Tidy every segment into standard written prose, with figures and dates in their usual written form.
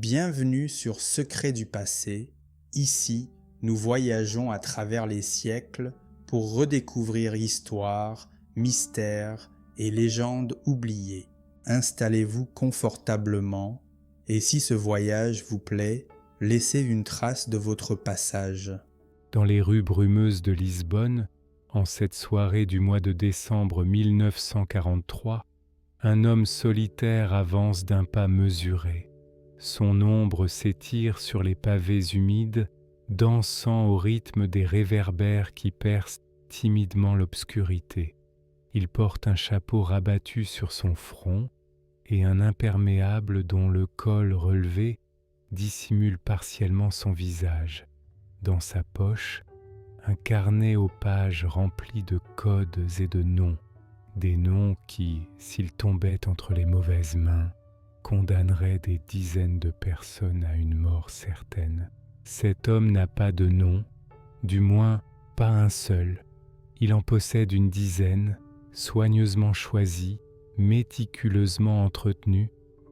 Bienvenue sur Secrets du passé. Ici, nous voyageons à travers les siècles pour redécouvrir histoire, mystères et légendes oubliées. Installez-vous confortablement et si ce voyage vous plaît, laissez une trace de votre passage. Dans les rues brumeuses de Lisbonne, en cette soirée du mois de décembre 1943, un homme solitaire avance d'un pas mesuré. Son ombre s'étire sur les pavés humides, dansant au rythme des réverbères qui percent timidement l'obscurité. Il porte un chapeau rabattu sur son front et un imperméable dont le col relevé dissimule partiellement son visage. Dans sa poche, un carnet aux pages rempli de codes et de noms, des noms qui, s'ils tombaient entre les mauvaises mains, condamneraient des dizaines de personnes à une mort certaine. Cet homme n'a pas de nom, du moins pas un seul. Il en possède une dizaine, soigneusement choisies, méticuleusement entretenues,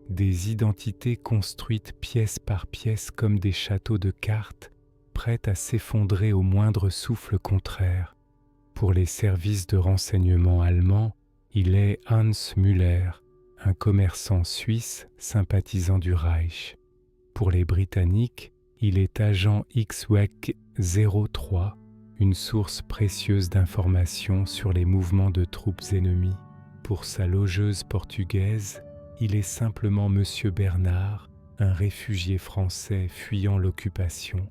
des identités construites pièce par pièce comme des châteaux de cartes, prêtes à s'effondrer au moindre souffle contraire. Pour les services de renseignement allemands, il est Hans Müller, un commerçant suisse sympathisant du Reich. Pour les Britanniques, il est agent XWEC 03, une source précieuse d'informations sur les mouvements de troupes ennemies. Pour sa logeuse portugaise, il est simplement Monsieur Bernard, un réfugié français fuyant l'occupation.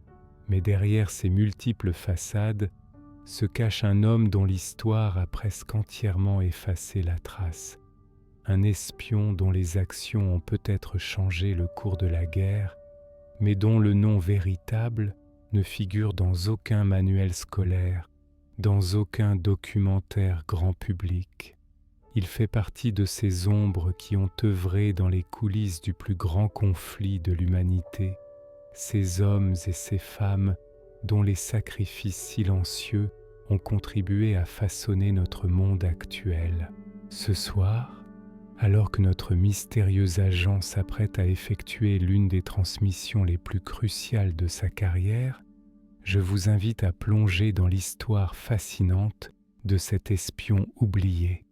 Mais derrière ces multiples façades se cache un homme dont l'histoire a presque entièrement effacé la trace. Un espion dont les actions ont peut-être changé le cours de la guerre, mais dont le nom véritable ne figure dans aucun manuel scolaire, dans aucun documentaire grand public. Il fait partie de ces ombres qui ont œuvré dans les coulisses du plus grand conflit de l'humanité, ces hommes et ces femmes dont les sacrifices silencieux ont contribué à façonner notre monde actuel. Ce soir, alors que notre mystérieux agent s'apprête à effectuer l'une des transmissions les plus cruciales de sa carrière, je vous invite à plonger dans l'histoire fascinante de cet espion oublié.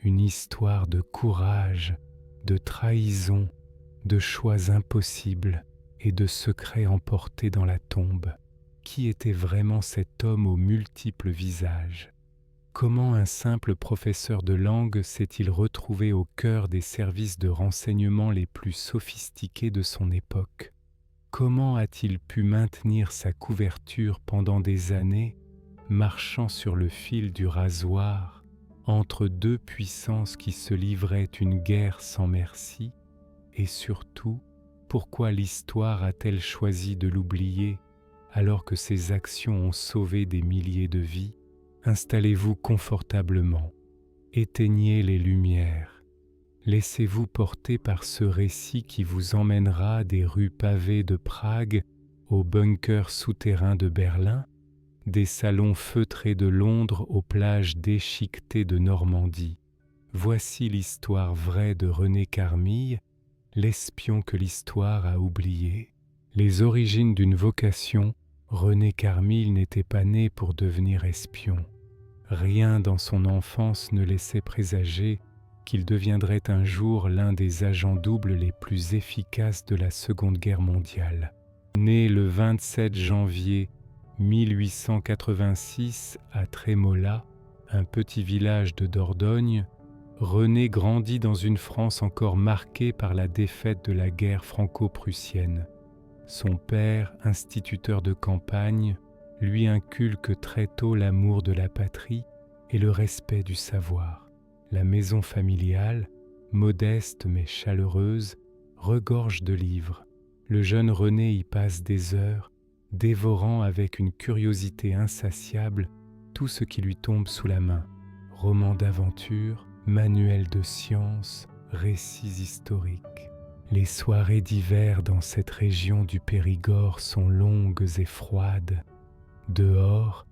Une histoire de courage, de trahison, de choix impossibles et de secrets emportés dans la tombe. Qui était vraiment cet homme aux multiples visages ? Comment un simple professeur de langue s'est-il retrouvé au cœur des services de renseignement les plus sophistiqués de son époque ? Comment a-t-il pu maintenir sa couverture pendant des années, marchant sur le fil du rasoir, entre deux puissances qui se livraient une guerre sans merci ? Et surtout, pourquoi l'histoire a-t-elle choisi de l'oublier alors que ses actions ont sauvé des milliers de vies ? Installez-vous confortablement, éteignez les lumières, laissez-vous porter par ce récit qui vous emmènera des rues pavées de Prague aux bunkers souterrains de Berlin, des salons feutrés de Londres aux plages déchiquetées de Normandie. Voici l'histoire vraie de René Carmille, l'espion que l'histoire a oublié. Les origines d'une vocation. René Carmille n'était pas né pour devenir espion. Rien dans son enfance ne laissait présager qu'il deviendrait un jour l'un des agents doubles les plus efficaces de la Seconde Guerre mondiale. Né le 27 janvier 1886 à Trémola, un petit village de Dordogne, René grandit dans une France encore marquée par la défaite de la guerre franco-prussienne. Son père, instituteur de campagne, lui inculque très tôt l'amour de la patrie et le respect du savoir. La maison familiale, modeste mais chaleureuse, regorge de livres. Le jeune René y passe des heures, dévorant avec une curiosité insatiable tout ce qui lui tombe sous la main. Romans d'aventure, manuels de sciences, récits historiques. Les soirées d'hiver dans cette région du Périgord sont longues et froides. Dehors,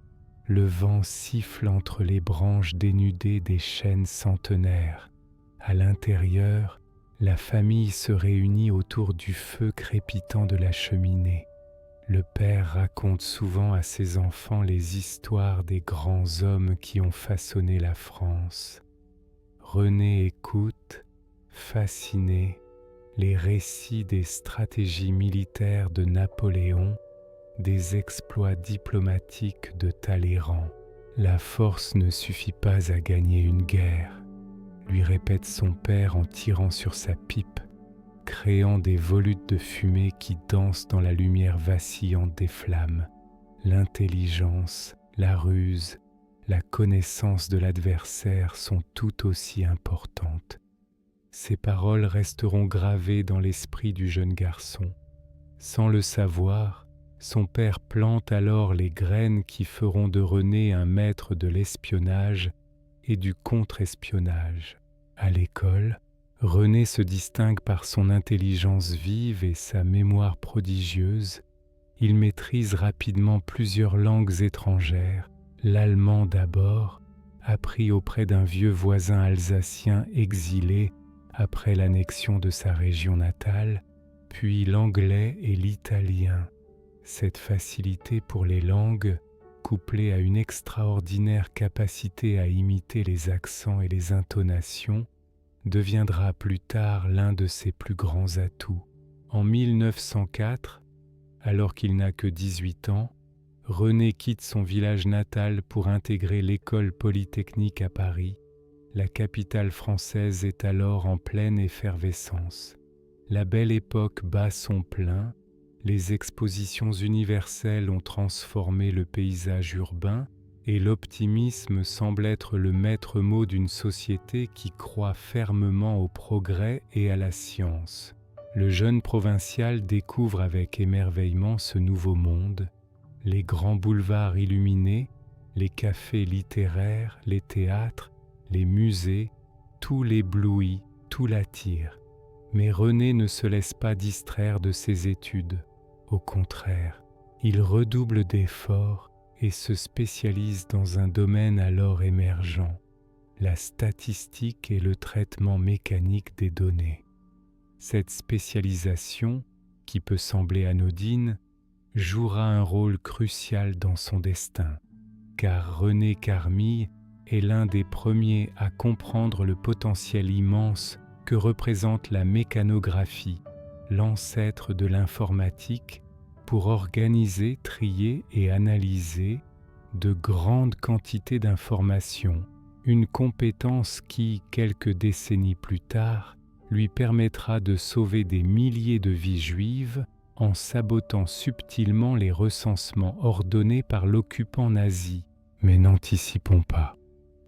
le vent siffle entre les branches dénudées des chênes centenaires. À l'intérieur, La famille se réunit autour du feu crépitant de la cheminée. Le père raconte souvent à ses enfants les histoires des grands hommes qui ont façonné la France. René écoute, fasciné, les récits des stratégies militaires de Napoléon, des exploits diplomatiques de Talleyrand. La force ne suffit pas à gagner une guerre, lui répète son père en tirant sur sa pipe, créant des volutes de fumée qui dansent dans la lumière vacillante des flammes. L'intelligence, la ruse, la connaissance de l'adversaire sont tout aussi importantes. Ces paroles resteront gravées dans l'esprit du jeune garçon. Sans le savoir, son père plante alors les graines qui feront de René un maître de l'espionnage et du contre-espionnage. À l'école, René se distingue par son intelligence vive et sa mémoire prodigieuse. Il maîtrise rapidement plusieurs langues étrangères, l'allemand d'abord, appris auprès d'un vieux voisin alsacien exilé après l'annexion de sa région natale, puis l'anglais et l'italien. Cette facilité pour les langues, couplée à une extraordinaire capacité à imiter les accents et les intonations, deviendra plus tard l'un de ses plus grands atouts. En 1904, alors qu'il n'a que 18 ans, René quitte son village natal pour intégrer l'école polytechnique à Paris. La capitale française est alors en pleine effervescence. La belle époque bat son plein, les expositions universelles ont transformé le paysage urbain et l'optimisme semble être le maître mot d'une société qui croit fermement au progrès et à la science. Le jeune provincial découvre avec émerveillement ce nouveau monde, les grands boulevards illuminés, les cafés littéraires, les théâtres, les musées, tout l'éblouit, tout l'attire. Mais René ne se laisse pas distraire de ses études. Au contraire, il redouble d'efforts et se spécialise dans un domaine alors émergent, la statistique et le traitement mécanique des données. Cette spécialisation, qui peut sembler anodine, jouera un rôle crucial dans son destin, car René Carmille est l'un des premiers à comprendre le potentiel immense que représente la mécanographie, l'ancêtre de l'informatique, pour organiser, trier et analyser de grandes quantités d'informations, une compétence qui, quelques décennies plus tard, lui permettra de sauver des milliers de vies juives en sabotant subtilement les recensements ordonnés par l'occupant nazi. Mais n'anticipons pas,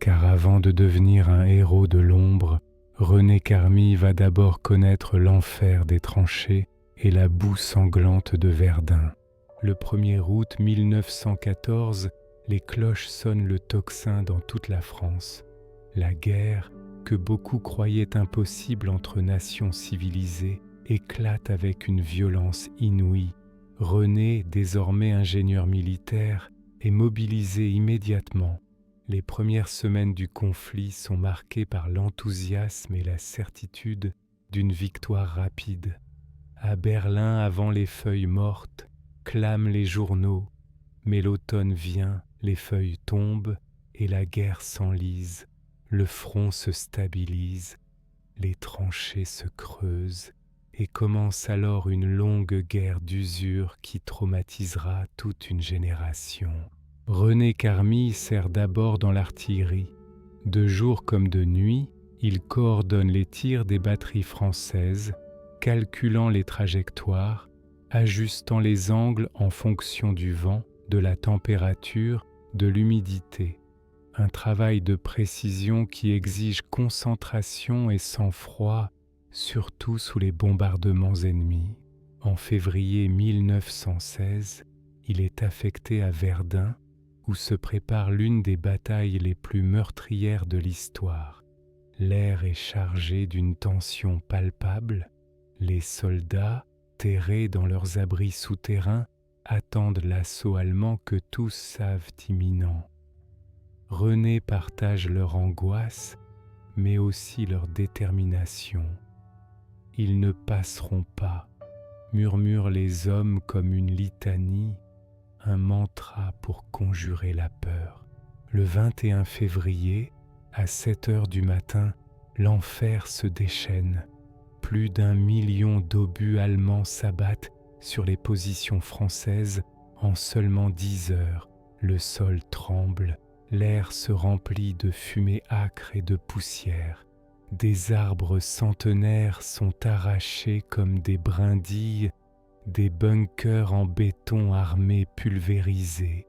car avant de devenir un héros de l'ombre, René Carmille va d'abord connaître l'enfer des tranchées et la boue sanglante de Verdun. Le 1er août 1914, les cloches sonnent le tocsin dans toute la France. La guerre, que beaucoup croyaient impossible entre nations civilisées, éclate avec une violence inouïe. René, désormais ingénieur militaire, est mobilisé immédiatement. Les premières semaines du conflit sont marquées par l'enthousiasme et la certitude d'une victoire rapide. À Berlin, avant les feuilles mortes, clament les journaux, mais l'automne vient, les feuilles tombent et la guerre s'enlise. Le front se stabilise, les tranchées se creusent et commence alors une longue guerre d'usure qui traumatisera toute une génération. René Carmille sert d'abord dans l'artillerie. De jour comme de nuit, il coordonne les tirs des batteries françaises, calculant les trajectoires, ajustant les angles en fonction du vent, de la température, de l'humidité. Un travail de précision qui exige concentration et sang-froid, surtout sous les bombardements ennemis. En février 1916, il est affecté à Verdun, où se prépare l'une des batailles les plus meurtrières de l'histoire. L'air est chargé d'une tension palpable. Les soldats, terrés dans leurs abris souterrains, attendent l'assaut allemand que tous savent imminent. René partage leur angoisse, mais aussi leur détermination. ils ne passeront pas, murmurent les hommes comme une litanie, un mantra pour conjurer la peur. Le 21 février, à 7 heures du matin, l'enfer se déchaîne. Plus d'1 million d'obus allemands s'abattent sur les positions françaises en seulement 10 heures. Le sol tremble, l'air se remplit de fumée âcre et de poussière. Des arbres centenaires sont arrachés comme des brindilles, des bunkers en béton armé pulvérisés.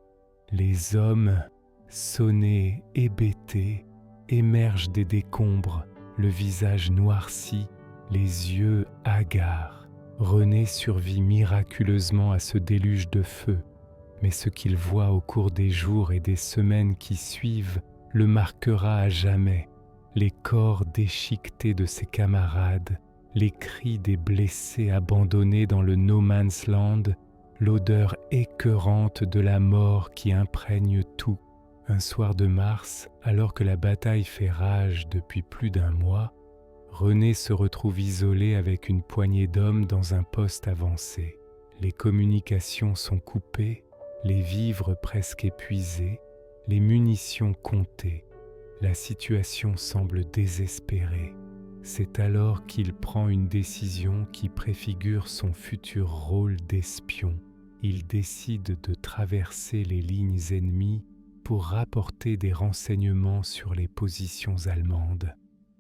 Les hommes, sonnés, hébétés, émergent des décombres, le visage noirci, les yeux hagards. René survit miraculeusement à ce déluge de feu, mais ce qu'il voit au cours des jours et des semaines qui suivent le marquera à jamais. Les corps déchiquetés de ses camarades, les cris des blessés abandonnés dans le no man's land, l'odeur écœurante de la mort qui imprègne tout. Un soir de mars, alors que la bataille fait rage depuis plus d'1 mois, René se retrouve isolé avec une poignée d'hommes dans un poste avancé. Les communications sont coupées, les vivres presque épuisés, les munitions comptées. La situation semble désespérée. C'est alors qu'il prend une décision qui préfigure son futur rôle d'espion. Il décide de traverser les lignes ennemies pour rapporter des renseignements sur les positions allemandes.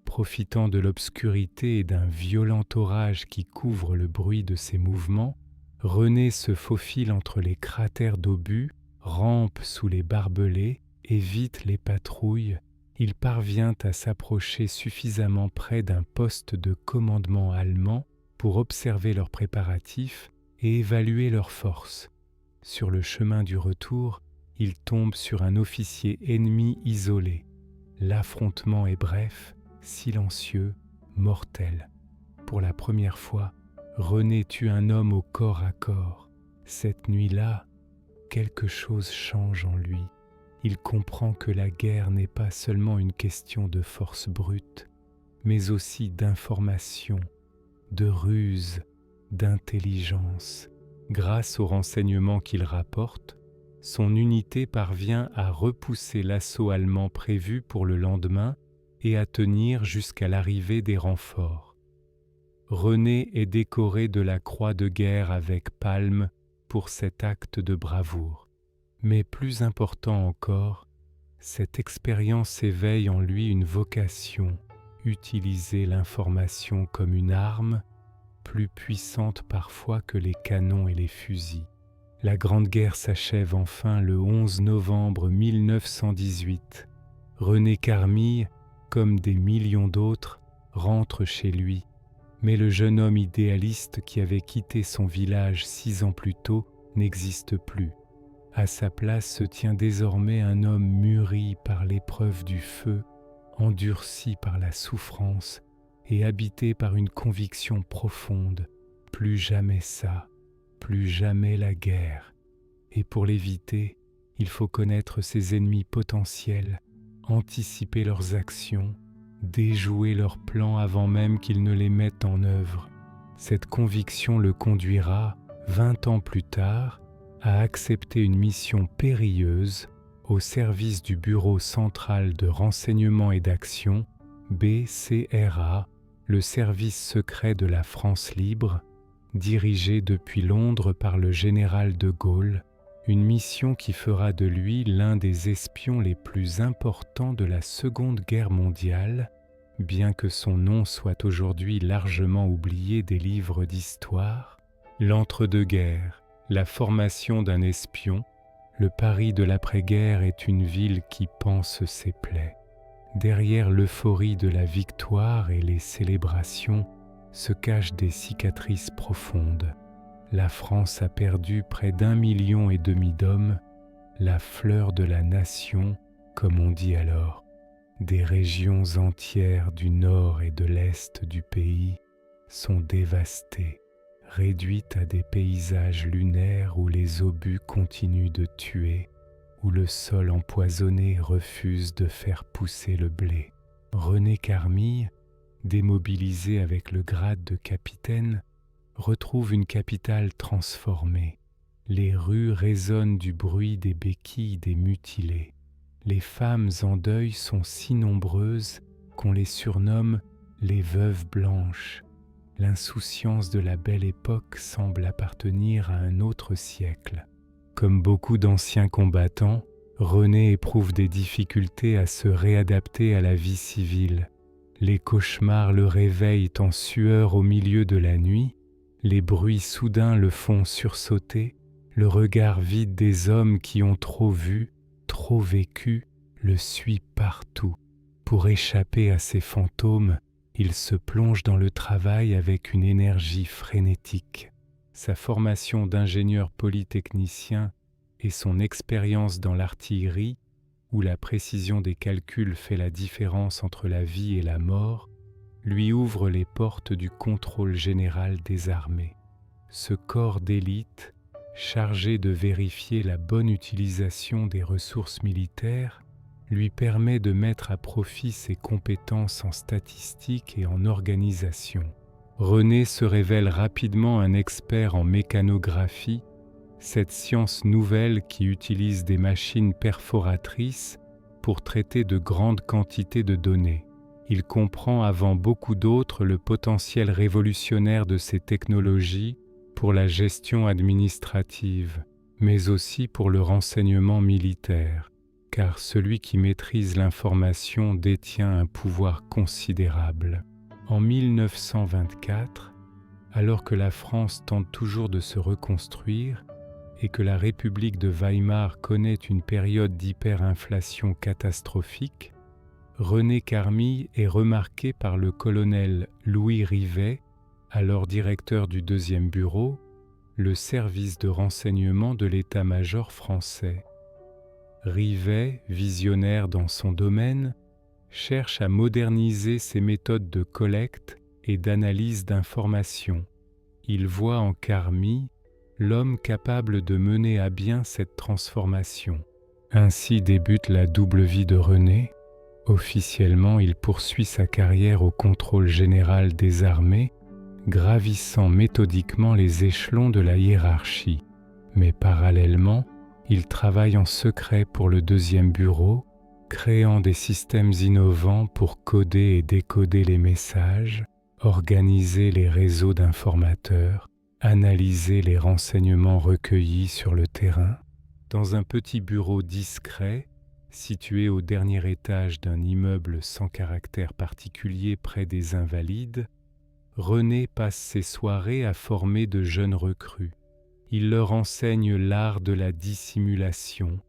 Profitant de l'obscurité et d'un violent orage qui couvre le bruit de ses mouvements, René se faufile entre les cratères d'obus, rampe sous les barbelés, évite les patrouilles. Il parvient à s'approcher suffisamment près d'un poste de commandement allemand pour observer leurs préparatifs et évaluer leurs forces. Sur le chemin du retour, il tombe sur un officier ennemi isolé. L'affrontement est bref, silencieux, mortel. Pour la première fois, René tue un homme au corps à corps. Cette nuit-là, quelque chose change en lui. Il comprend que la guerre n'est pas seulement une question de force brute, mais aussi d'information, de ruse, d'intelligence. Grâce aux renseignements qu'il rapporte, son unité parvient à repousser l'assaut allemand prévu pour le lendemain et à tenir jusqu'à l'arrivée des renforts. René est décoré de la Croix de guerre avec palme pour cet acte de bravoure. Mais plus important encore, cette expérience éveille en lui une vocation, utiliser l'information comme une arme, plus puissante parfois que les canons et les fusils. La Grande Guerre s'achève enfin le 11 novembre 1918. René Carmille, comme des millions d'autres, rentre chez lui, mais le jeune homme idéaliste qui avait quitté son village 6 ans plus tôt n'existe plus. À sa place se tient désormais un homme mûri par l'épreuve du feu, endurci par la souffrance et habité par une conviction profonde. Plus jamais ça, plus jamais la guerre. Et pour l'éviter, il faut connaître ses ennemis potentiels, anticiper leurs actions, déjouer leurs plans avant même qu'ils ne les mettent en œuvre. Cette conviction le conduira, 20 ans plus tard, à accepter une mission périlleuse au service du Bureau central de renseignement et d'action, BCRA, le service secret de la France libre, dirigé depuis Londres par le général de Gaulle, une mission qui fera de lui l'un des espions les plus importants de la Seconde Guerre mondiale, bien que son nom soit aujourd'hui largement oublié des livres d'histoire. L'entre-deux-guerres, la formation d'un espion, le Paris de l'après-guerre est une ville qui panse ses plaies. Derrière l'euphorie de la victoire et les célébrations se cachent des cicatrices profondes. La France a perdu près d'1,5 million d'hommes, la fleur de la nation, comme on dit alors. Des régions entières du nord et de l'est du pays sont dévastées, réduites à des paysages lunaires où les obus continuent de tuer, où le sol empoisonné refuse de faire pousser le blé. René Carmille, démobilisé avec le grade de capitaine, retrouve une capitale transformée. Les rues résonnent du bruit des béquilles des mutilés. Les femmes en deuil sont si nombreuses qu'on les surnomme les veuves blanches. L'insouciance de la belle époque semble appartenir à un autre siècle. Comme beaucoup d'anciens combattants, René éprouve des difficultés à se réadapter à la vie civile. Les cauchemars le réveillent en sueur au milieu de la nuit, les bruits soudains le font sursauter, le regard vide des hommes qui ont trop vu, trop vécu, le suit partout. Pour échapper à ces fantômes, il se plonge dans le travail avec une énergie frénétique. Sa formation d'ingénieur polytechnicien et son expérience dans l'artillerie, où la précision des calculs fait la différence entre la vie et la mort, lui ouvrent les portes du contrôle général des armées. Ce corps d'élite, chargé de vérifier la bonne utilisation des ressources militaires, lui permet de mettre à profit ses compétences en statistique et en organisation. René se révèle rapidement un expert en mécanographie, cette science nouvelle qui utilise des machines perforatrices pour traiter de grandes quantités de données. Il comprend avant beaucoup d'autres le potentiel révolutionnaire de ces technologies pour la gestion administrative, mais aussi pour le renseignement militaire, car celui qui maîtrise l'information détient un pouvoir considérable. En 1924, alors que la France tente toujours de se reconstruire et que la République de Weimar connaît une période d'hyperinflation catastrophique, René Carmille est remarqué par le colonel Louis Rivet, alors directeur du 2e bureau, le service de renseignement de l'état-major français. Rivet, visionnaire dans son domaine, cherche à moderniser ses méthodes de collecte et d'analyse d'informations. Il voit en Carmille l'homme capable de mener à bien cette transformation. Ainsi débute la double vie de René. Officiellement, il poursuit sa carrière au contrôle général des armées, gravissant méthodiquement les échelons de la hiérarchie. Mais parallèlement, il travaille en secret pour le 2e bureau, créant des systèmes innovants pour coder et décoder les messages, organiser les réseaux d'informateurs, analyser les renseignements recueillis sur le terrain. Dans un petit bureau discret, situé au dernier étage d'un immeuble sans caractère particulier près des Invalides, René passe ses soirées à former de jeunes recrues. Il leur enseigne l'art de la dissimulation,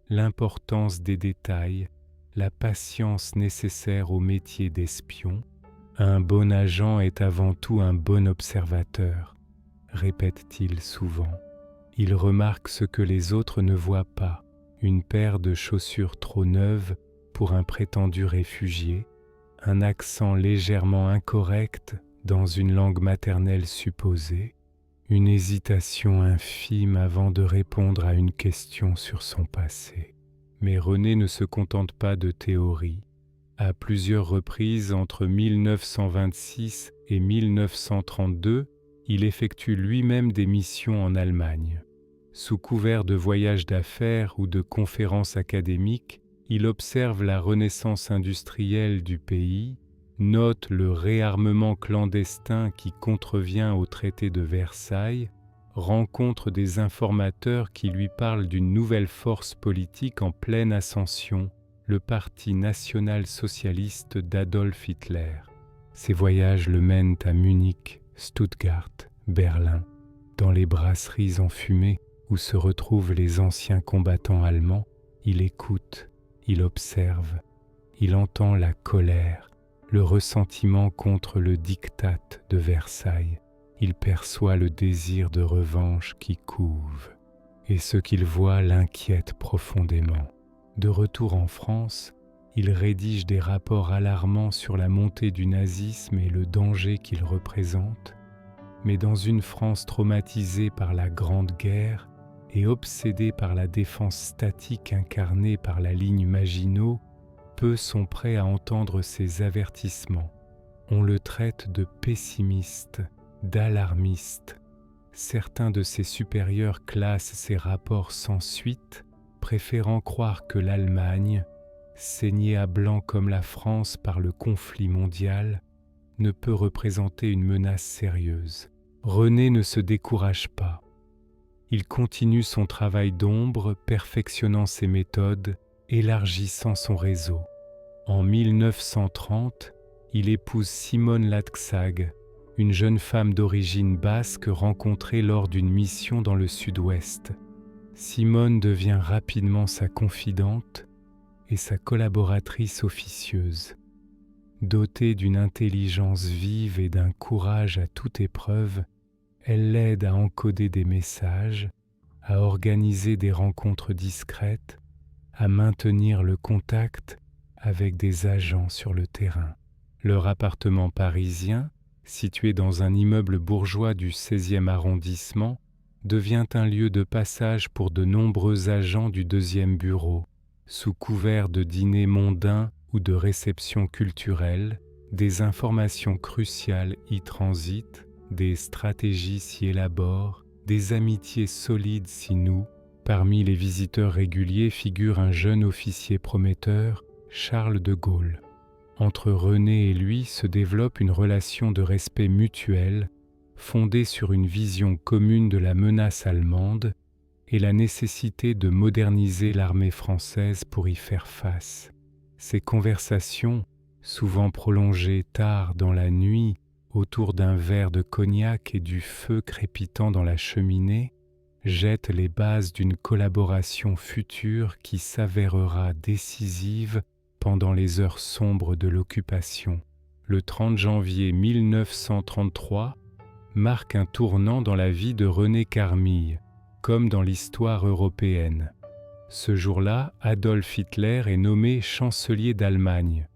l'importance des détails, la patience nécessaire au métier d'espion. Un bon agent est avant tout un bon observateur, répète-t-il souvent. Il remarque ce que les autres ne voient pas, une paire de chaussures trop neuves pour un prétendu réfugié, un accent légèrement incorrect dans une langue maternelle supposée, une hésitation infime avant de répondre à une question sur son passé. Mais René ne se contente pas de théorie. À plusieurs reprises, entre 1926 et 1932, il effectue lui-même des missions en Allemagne. Sous couvert de voyages d'affaires ou de conférences académiques, il observe la renaissance industrielle du pays, note le réarmement clandestin qui contrevient au traité de Versailles, rencontre des informateurs qui lui parlent d'une nouvelle force politique en pleine ascension, le Parti national-socialiste d'Adolf Hitler. Ces voyages le mènent à Munich, Stuttgart, Berlin, dans les brasseries enfumées où se retrouvent les anciens combattants allemands. Il écoute, il observe, il entend la colère, le ressentiment contre le diktat de Versailles. Il perçoit le désir de revanche qui couve, et ce qu'il voit l'inquiète profondément. De retour en France, il rédige des rapports alarmants sur la montée du nazisme et le danger qu'il représente, mais dans une France traumatisée par la Grande Guerre et obsédée par la défense statique incarnée par la ligne Maginot, peu sont prêts à entendre ces avertissements. on le traite de pessimiste, d'alarmiste. Certains de ses supérieurs classent ses rapports sans suite, préférant croire que l'Allemagne, saignée à blanc comme la France par le conflit mondial, ne peut représenter une menace sérieuse. René ne se décourage pas. Il continue son travail d'ombre, perfectionnant ses méthodes, élargissant son réseau. En 1930, il épouse Simone Laxag, une jeune femme d'origine basque rencontrée lors d'une mission dans le sud-ouest. Simone devient rapidement sa confidente et sa collaboratrice officieuse. Dotée d'une intelligence vive et d'un courage à toute épreuve, elle l'aide à encoder des messages, à organiser des rencontres discrètes, à maintenir le contact avec des agents sur le terrain. Leur appartement parisien, situé dans un immeuble bourgeois du 16e arrondissement, devient un lieu de passage pour de nombreux agents du 2e bureau. Sous couvert de dîners mondains ou de réceptions culturelles, des informations cruciales y transitent, des stratégies s'y élaborent, des amitiés solides s'y nouent. Parmi les visiteurs réguliers figure un jeune officier prometteur, Charles de Gaulle. Entre René et lui se développe une relation de respect mutuel, fondée sur une vision commune de la menace allemande et la nécessité de moderniser l'armée française pour y faire face. Ces conversations, souvent prolongées tard dans la nuit, autour d'un verre de cognac et du feu crépitant dans la cheminée, jettent les bases d'une collaboration future qui s'avérera décisive pendant les heures sombres de l'occupation. Le 30 janvier 1933 marque un tournant dans la vie de René Carmille, comme dans l'histoire européenne. Ce jour-là, Adolf Hitler est nommé chancelier d'Allemagne.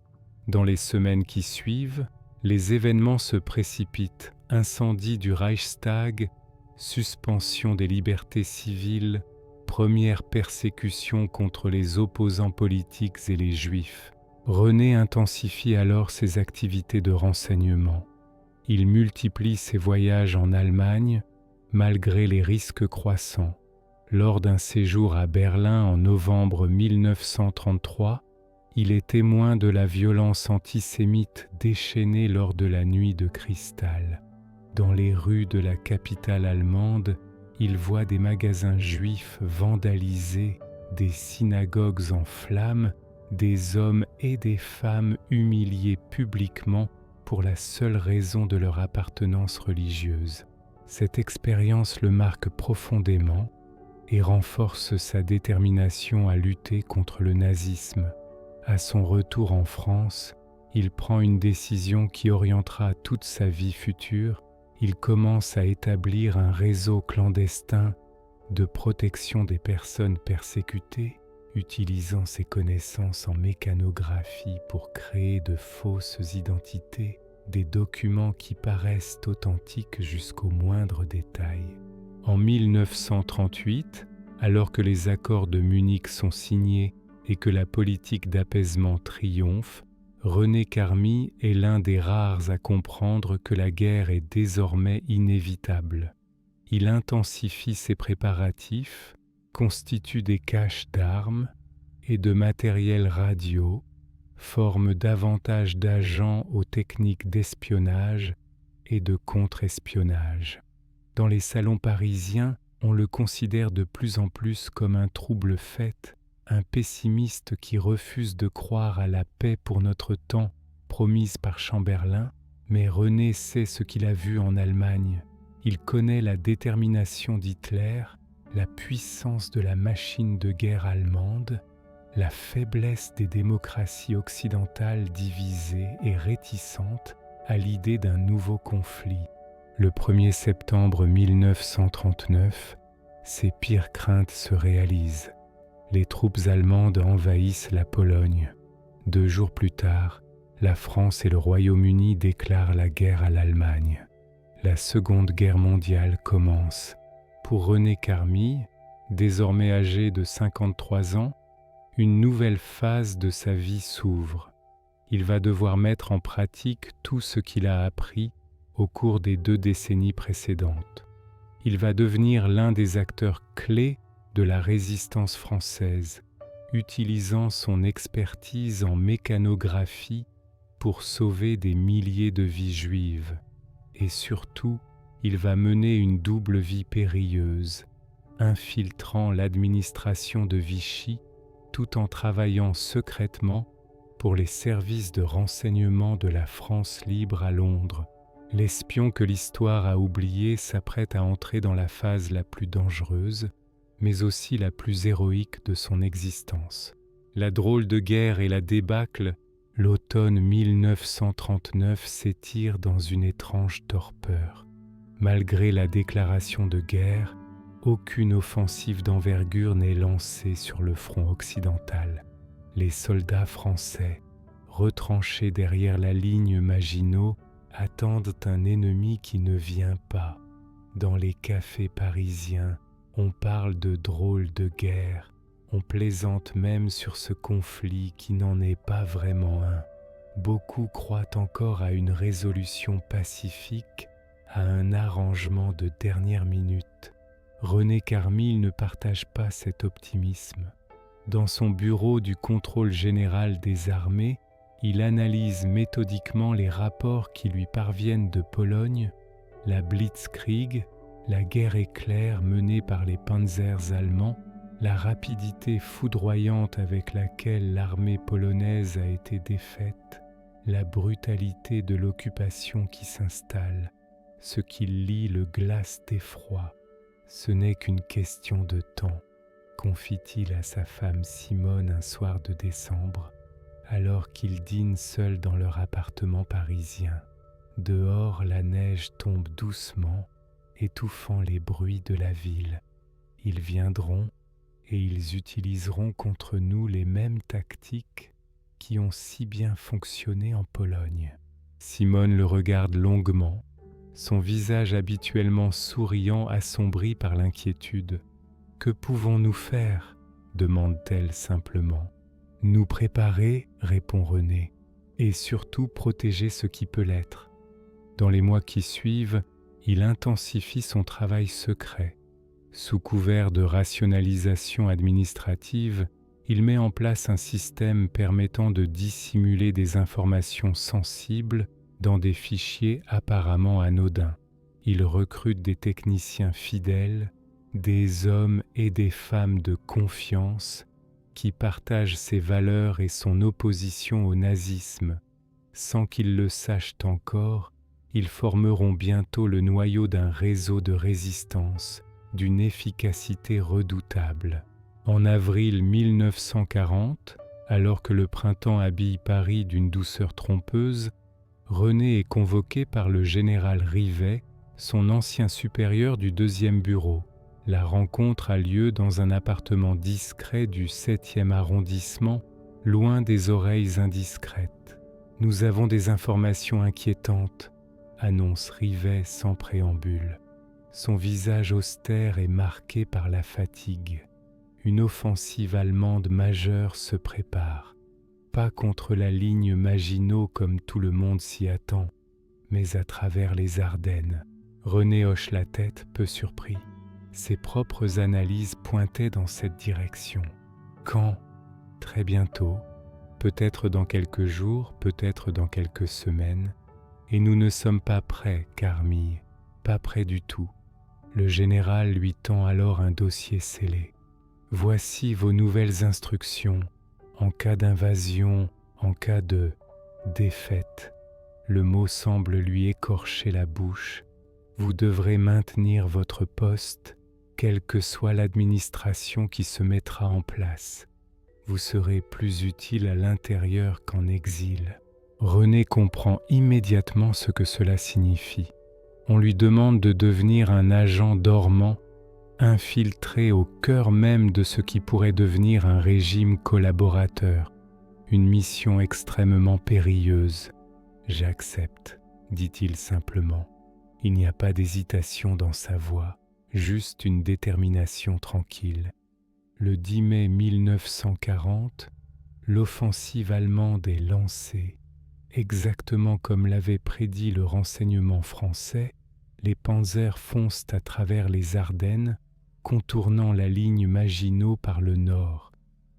Dans les semaines qui suivent, les événements se précipitent. Incendie du Reichstag, suspension des libertés civiles, première persécution contre les opposants politiques et les Juifs. René intensifie alors ses activités de renseignement. Il multiplie ses voyages en Allemagne, malgré les risques croissants. Lors d'un séjour à Berlin en novembre 1933, il est témoin de la violence antisémite déchaînée lors de la nuit de cristal. Dans les rues de la capitale allemande, il voit des magasins juifs vandalisés, des synagogues en flammes, des hommes et des femmes humiliés publiquement pour la seule raison de leur appartenance religieuse. Cette expérience le marque profondément et renforce sa détermination à lutter contre le nazisme. À son retour en France, il prend une décision qui orientera toute sa vie future. Il commence à établir un réseau clandestin de protection des personnes persécutées, utilisant ses connaissances en mécanographie pour créer de fausses identités, des documents qui paraissent authentiques jusqu'au moindre détail. En 1938, alors que les accords de Munich sont signés et que la politique d'apaisement triomphe, René Carmille est l'un des rares à comprendre que la guerre est désormais inévitable. Il intensifie ses préparatifs, constitue des caches d'armes et de matériel radio, forme davantage d'agents aux techniques d'espionnage et de contre-espionnage. Dans les salons parisiens, on le considère de plus en plus comme un trouble-fête, un pessimiste qui refuse de croire à la paix pour notre temps promise par Chamberlain, mais René sait ce qu'il a vu en Allemagne. Il connaît la détermination d'Hitler, la puissance de la machine de guerre allemande, la faiblesse des démocraties occidentales divisées et réticentes à l'idée d'un nouveau conflit. Le 1er septembre 1939, ses pires craintes se réalisent. Les troupes allemandes envahissent la Pologne. 2 jours plus tard, la France et le Royaume-Uni déclarent la guerre à l'Allemagne. La Seconde Guerre mondiale commence. Pour René Carmille, désormais âgé de 53 ans, une nouvelle phase de sa vie s'ouvre. Il va devoir mettre en pratique tout ce qu'il a appris au cours des 2 décennies précédentes. Il va devenir l'un des acteurs clés de la résistance française, utilisant son expertise en mécanographie pour sauver des milliers de vies juives. Et surtout, il va mener une double vie périlleuse, infiltrant l'administration de Vichy tout en travaillant secrètement pour les services de renseignement de la France libre à Londres. L'espion que l'histoire a oublié s'apprête à entrer dans la phase la plus dangereuse, mais aussi la plus héroïque de son existence. La drôle de guerre et la débâcle, l'automne 1939 s'étire dans une étrange torpeur. Malgré la déclaration de guerre, aucune offensive d'envergure n'est lancée sur le front occidental. Les soldats français, retranchés derrière la ligne Maginot, attendent un ennemi qui ne vient pas. Dans les cafés parisiens, on parle de drôle de guerre, on plaisante même sur ce conflit qui n'en est pas vraiment un. Beaucoup croient encore à une résolution pacifique, à un arrangement de dernière minute. René Carmille ne partage pas cet optimisme. Dans son bureau du contrôle général des armées, il analyse méthodiquement les rapports qui lui parviennent de Pologne, la Blitzkrieg, la guerre éclair menée par les panzers allemands, la rapidité foudroyante avec laquelle l'armée polonaise a été défaite, la brutalité de l'occupation qui s'installe, ce qui lie le glace d'effroi. Ce n'est qu'une question de temps, confie-t-il à sa femme Simone un soir de décembre, alors qu'ils dînent seuls dans leur appartement parisien. Dehors, la neige tombe doucement, étouffant les bruits de la ville. Ils viendront et ils utiliseront contre nous les mêmes tactiques qui ont si bien fonctionné en Pologne. Simone le regarde longuement, son visage habituellement souriant assombri par l'inquiétude. « Que pouvons-nous faire ?» demande-t-elle simplement. « Nous préparer, répond René, et surtout protéger ce qui peut l'être. » Dans les mois qui suivent, il intensifie son travail secret. Sous couvert de rationalisation administrative, il met en place un système permettant de dissimuler des informations sensibles dans des fichiers apparemment anodins. Il recrute des techniciens fidèles, des hommes et des femmes de confiance qui partagent ses valeurs et son opposition au nazisme. Sans qu'ils le sachent encore, ils formeront bientôt le noyau d'un réseau de résistance, d'une efficacité redoutable. En avril 1940, alors que le printemps habille Paris d'une douceur trompeuse, René est convoqué par le général Rivet, son ancien supérieur du 2e bureau. La rencontre a lieu dans un appartement discret du 7e arrondissement, loin des oreilles indiscrètes. « Nous avons des informations inquiétantes », annonce Rivet sans préambule. Son visage austère est marqué par la fatigue. Une offensive allemande majeure se prépare. Pas contre la ligne Maginot comme tout le monde s'y attend, mais à travers les Ardennes. René hoche la tête, peu surpris. Ses propres analyses pointaient dans cette direction. Quand ? Très bientôt, peut-être dans quelques jours, peut-être dans quelques semaines, et nous ne sommes pas prêts, Carmille, pas prêts du tout. Le général lui tend alors un dossier scellé. Voici vos nouvelles instructions. En cas d'invasion, en cas de défaite, le mot semble lui écorcher la bouche. Vous devrez maintenir votre poste, quelle que soit l'administration qui se mettra en place. Vous serez plus utile à l'intérieur qu'en exil. René comprend immédiatement ce que cela signifie. On lui demande de devenir un agent dormant, infiltré au cœur même de ce qui pourrait devenir un régime collaborateur. Une mission extrêmement périlleuse. « J'accepte », dit-il simplement. Il n'y a pas d'hésitation dans sa voix, juste une détermination tranquille. Le 10 mai 1940, l'offensive allemande est lancée. Exactement comme l'avait prédit le renseignement français, les panzers foncent à travers les Ardennes, contournant la ligne Maginot par le nord.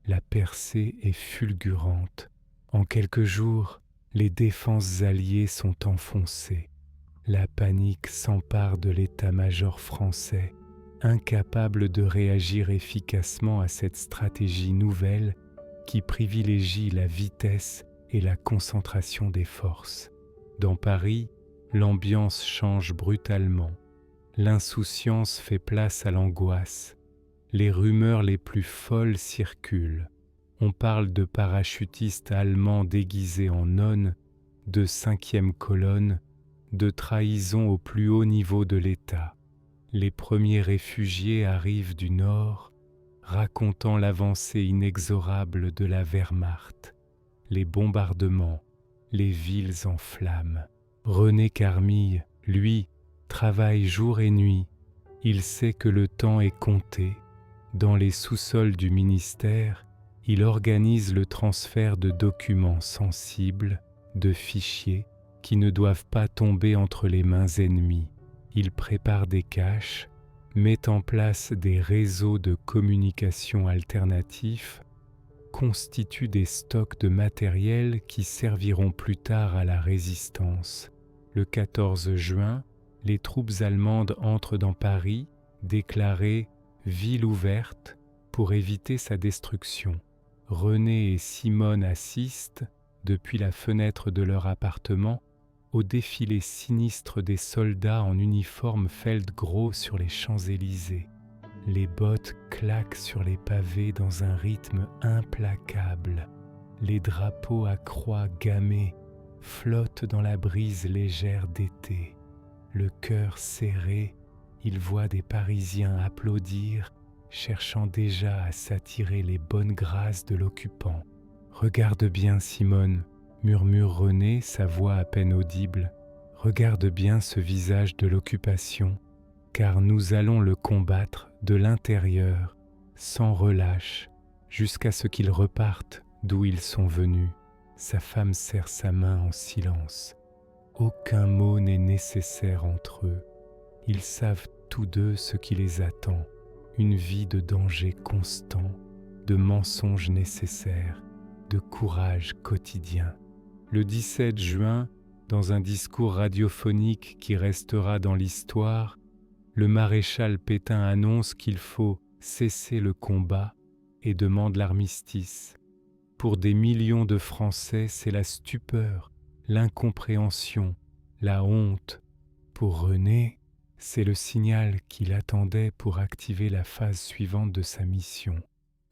La percée est fulgurante. En quelques jours, les défenses alliées sont enfoncées. La panique s'empare de l'état-major français, incapable de réagir efficacement à cette stratégie nouvelle qui privilégie la vitesse et la concentration des forces. Dans Paris, l'ambiance change brutalement. L'insouciance fait place à l'angoisse. Les rumeurs les plus folles circulent. On parle de parachutistes allemands déguisés en nonnes, de 5e colonne, de trahison au plus haut niveau de l'État. Les premiers réfugiés arrivent du nord, racontant l'avancée inexorable de la Wehrmacht. Les bombardements, les villes en flammes. René Carmille, lui, travaille jour et nuit. Il sait que le temps est compté. Dans les sous-sols du ministère, il organise le transfert de documents sensibles, de fichiers qui ne doivent pas tomber entre les mains ennemies. Il prépare des caches, met en place des réseaux de communication alternatifs, constitue des stocks de matériel qui serviront plus tard à la résistance. Le 14 juin, les troupes allemandes entrent dans Paris, déclarée « ville ouverte » pour éviter sa destruction. René et Simone assistent, depuis la fenêtre de leur appartement, au défilé sinistre des soldats en uniforme feldgros sur les Champs-Élysées. Les bottes claquent sur les pavés dans un rythme implacable. Les drapeaux à croix gammées flottent dans la brise légère d'été. Le cœur serré, il voit des Parisiens applaudir, cherchant déjà à s'attirer les bonnes grâces de l'occupant. « Regarde bien, Simone », murmure René, sa voix à peine audible. « Regarde bien ce visage de l'occupation, car nous allons le combattre de l'intérieur, sans relâche, jusqu'à ce qu'ils repartent d'où ils sont venus. » Sa femme serre sa main en silence. Aucun mot n'est nécessaire entre eux. Ils savent tous deux ce qui les attend, une vie de danger constant, de mensonges nécessaires, de courage quotidien. Le 17 juin, dans un discours radiophonique qui restera dans l'histoire, le maréchal Pétain annonce qu'il faut cesser le combat et demande l'armistice. Pour des millions de Français, c'est la stupeur, l'incompréhension, la honte. Pour René, c'est le signal qu'il attendait pour activer la phase suivante de sa mission.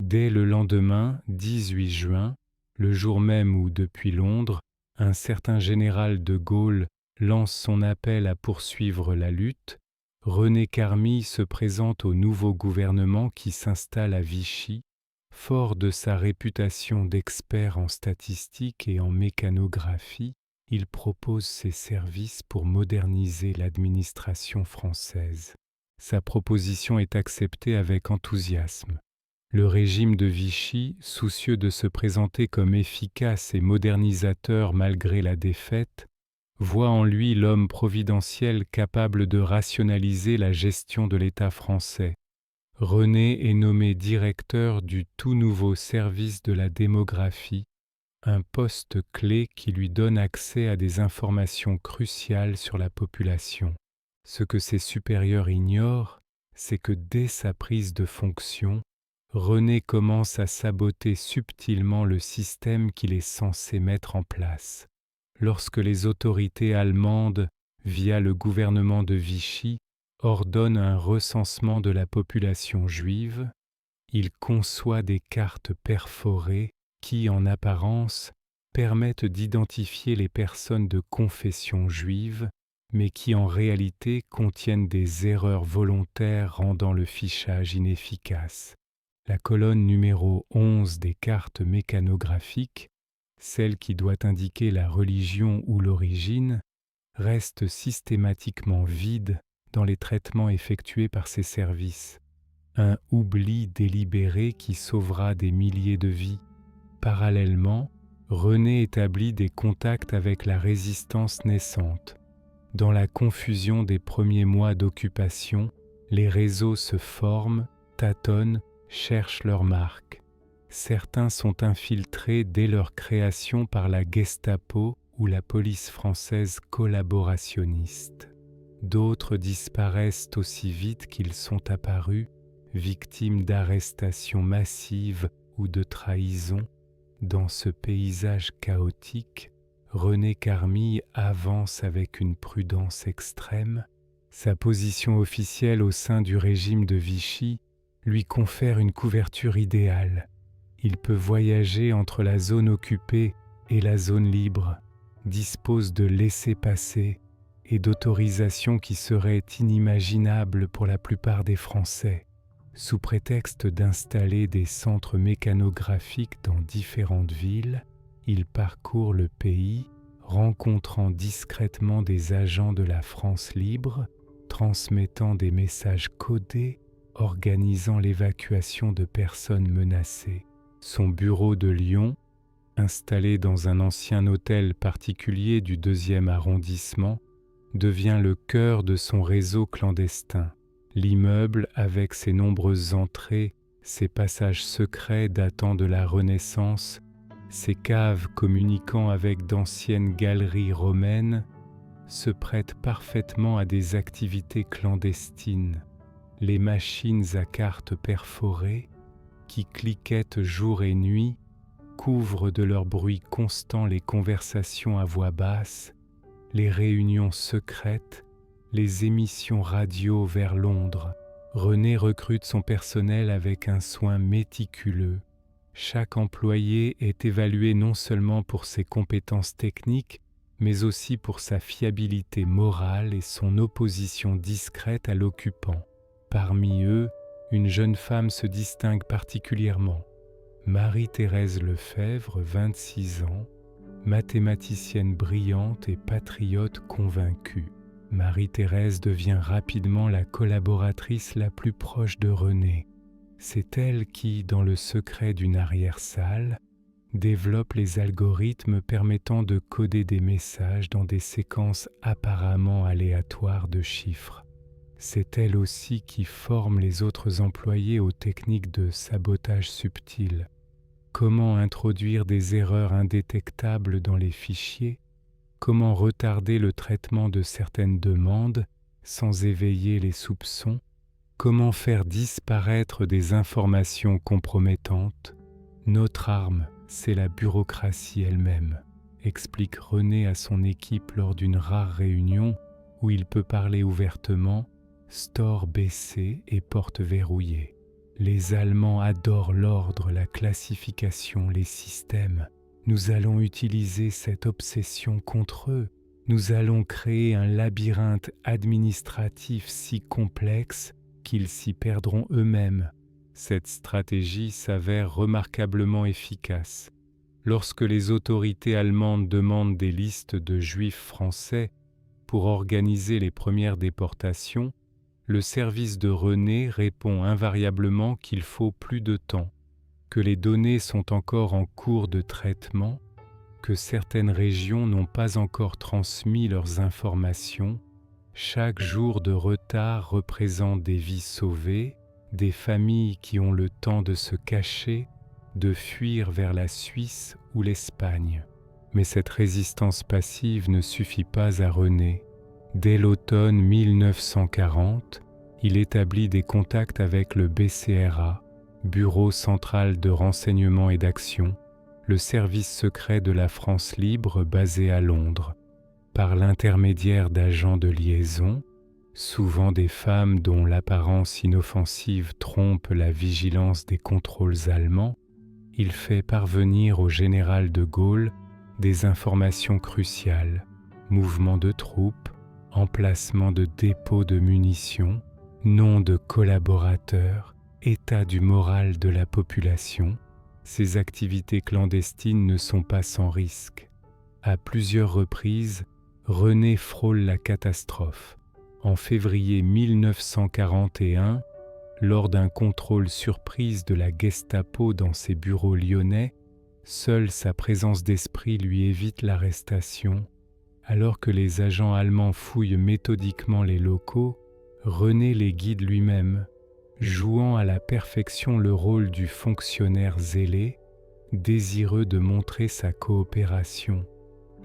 Dès le lendemain, 18 juin, le jour même où, depuis Londres, un certain général de Gaulle lance son appel à poursuivre la lutte, René Carmille se présente au nouveau gouvernement qui s'installe à Vichy, fort de sa réputation d'expert en statistique et en mécanographie. Il propose ses services pour moderniser l'administration française. Sa proposition est acceptée avec enthousiasme. Le régime de Vichy, soucieux de se présenter comme efficace et modernisateur malgré la défaite, voit en lui l'homme providentiel capable de rationaliser la gestion de l'État français. René est nommé directeur du tout nouveau service de la démographie, un poste clé qui lui donne accès à des informations cruciales sur la population. Ce que ses supérieurs ignorent, c'est que dès sa prise de fonction, René commence à saboter subtilement le système qu'il est censé mettre en place. Lorsque les autorités allemandes, via le gouvernement de Vichy, ordonnent un recensement de la population juive, il conçoit des cartes perforées qui, en apparence, permettent d'identifier les personnes de confession juive, mais qui en réalité contiennent des erreurs volontaires rendant le fichage inefficace. La colonne numéro 11 des cartes mécanographiques, celle qui doit indiquer la religion ou l'origine, reste systématiquement vide dans les traitements effectués par ces services. Un oubli délibéré qui sauvera des milliers de vies. Parallèlement, René établit des contacts avec la résistance naissante. Dans la confusion des premiers mois d'occupation, les réseaux se forment, tâtonnent, cherchent leur marque. Certains sont infiltrés dès leur création par la Gestapo ou la police française collaborationniste. D'autres disparaissent aussi vite qu'ils sont apparus, victimes d'arrestations massives ou de trahisons. Dans ce paysage chaotique, René Carmille avance avec une prudence extrême. Sa position officielle au sein du régime de Vichy lui confère une couverture idéale. Il peut voyager entre la zone occupée et la zone libre, dispose de laissez-passer et d'autorisations qui seraient inimaginables pour la plupart des Français. Sous prétexte d'installer des centres mécanographiques dans différentes villes, il parcourt le pays, rencontrant discrètement des agents de la France libre, transmettant des messages codés, organisant l'évacuation de personnes menacées. Son bureau de Lyon, installé dans un ancien hôtel particulier du 2e arrondissement, devient le cœur de son réseau clandestin. L'immeuble, avec ses nombreuses entrées, ses passages secrets datant de la Renaissance, ses caves communiquant avec d'anciennes galeries romaines, se prête parfaitement à des activités clandestines. Les machines à cartes perforées, qui cliquettent jour et nuit, couvrent de leur bruit constant les conversations à voix basse, les réunions secrètes, les émissions radio vers Londres. René recrute son personnel avec un soin méticuleux. Chaque employé est évalué non seulement pour ses compétences techniques, mais aussi pour sa fiabilité morale et son opposition discrète à l'occupant. Parmi eux, une jeune femme se distingue particulièrement. Marie-Thérèse Lefebvre, 26 ans, mathématicienne brillante et patriote convaincue. Marie-Thérèse devient rapidement la collaboratrice la plus proche de René. C'est elle qui, dans le secret d'une arrière-salle, développe les algorithmes permettant de coder des messages dans des séquences apparemment aléatoires de chiffres. C'est elle aussi qui forme les autres employés aux techniques de sabotage subtil. Comment introduire des erreurs indétectables dans les fichiers? Comment retarder le traitement de certaines demandes sans éveiller les soupçons? Comment faire disparaître des informations compromettantes? Notre arme, c'est la bureaucratie elle-même, explique René à son équipe lors d'une rare réunion où il peut parler ouvertement, store baissé et porte verrouillée. Les Allemands adorent l'ordre, la classification, les systèmes. Nous allons utiliser cette obsession contre eux. Nous allons créer un labyrinthe administratif si complexe qu'ils s'y perdront eux-mêmes. Cette stratégie s'avère remarquablement efficace. Lorsque les autorités allemandes demandent des listes de juifs français pour organiser les premières déportations, le service de René répond invariablement qu'il faut plus de temps, que les données sont encore en cours de traitement, que certaines régions n'ont pas encore transmis leurs informations. Chaque jour de retard représente des vies sauvées, des familles qui ont le temps de se cacher, de fuir vers la Suisse ou l'Espagne. Mais cette résistance passive ne suffit pas à René. Dès l'automne 1940, il établit des contacts avec le BCRA, Bureau central de renseignement et d'action, le service secret de la France libre basé à Londres. Par l'intermédiaire d'agents de liaison, souvent des femmes dont l'apparence inoffensive trompe la vigilance des contrôles allemands, il fait parvenir au général de Gaulle des informations cruciales, mouvements de troupes, emplacement de dépôts de munitions, nom de collaborateurs, état du moral de la population. Ces activités clandestines ne sont pas sans risque. À plusieurs reprises, René frôle la catastrophe. En février 1941, lors d'un contrôle surprise de la Gestapo dans ses bureaux lyonnais, Seule sa présence d'esprit lui évite l'arrestation. Alors que les agents allemands fouillent méthodiquement les locaux, René les guide lui-même, jouant à la perfection le rôle du fonctionnaire zélé, désireux de montrer sa coopération.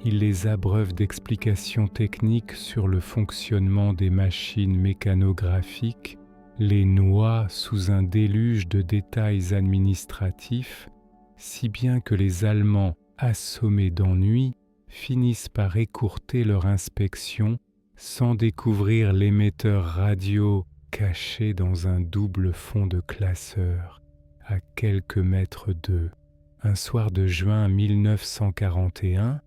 Il les abreuve d'explications techniques sur le fonctionnement des machines mécanographiques, les noie sous un déluge de détails administratifs, si bien que les Allemands, assommés d'ennui, finissent par écourter leur inspection sans découvrir l'émetteur radio caché dans un double fond de classeur, à quelques mètres d'eux. Un soir de juin 1941,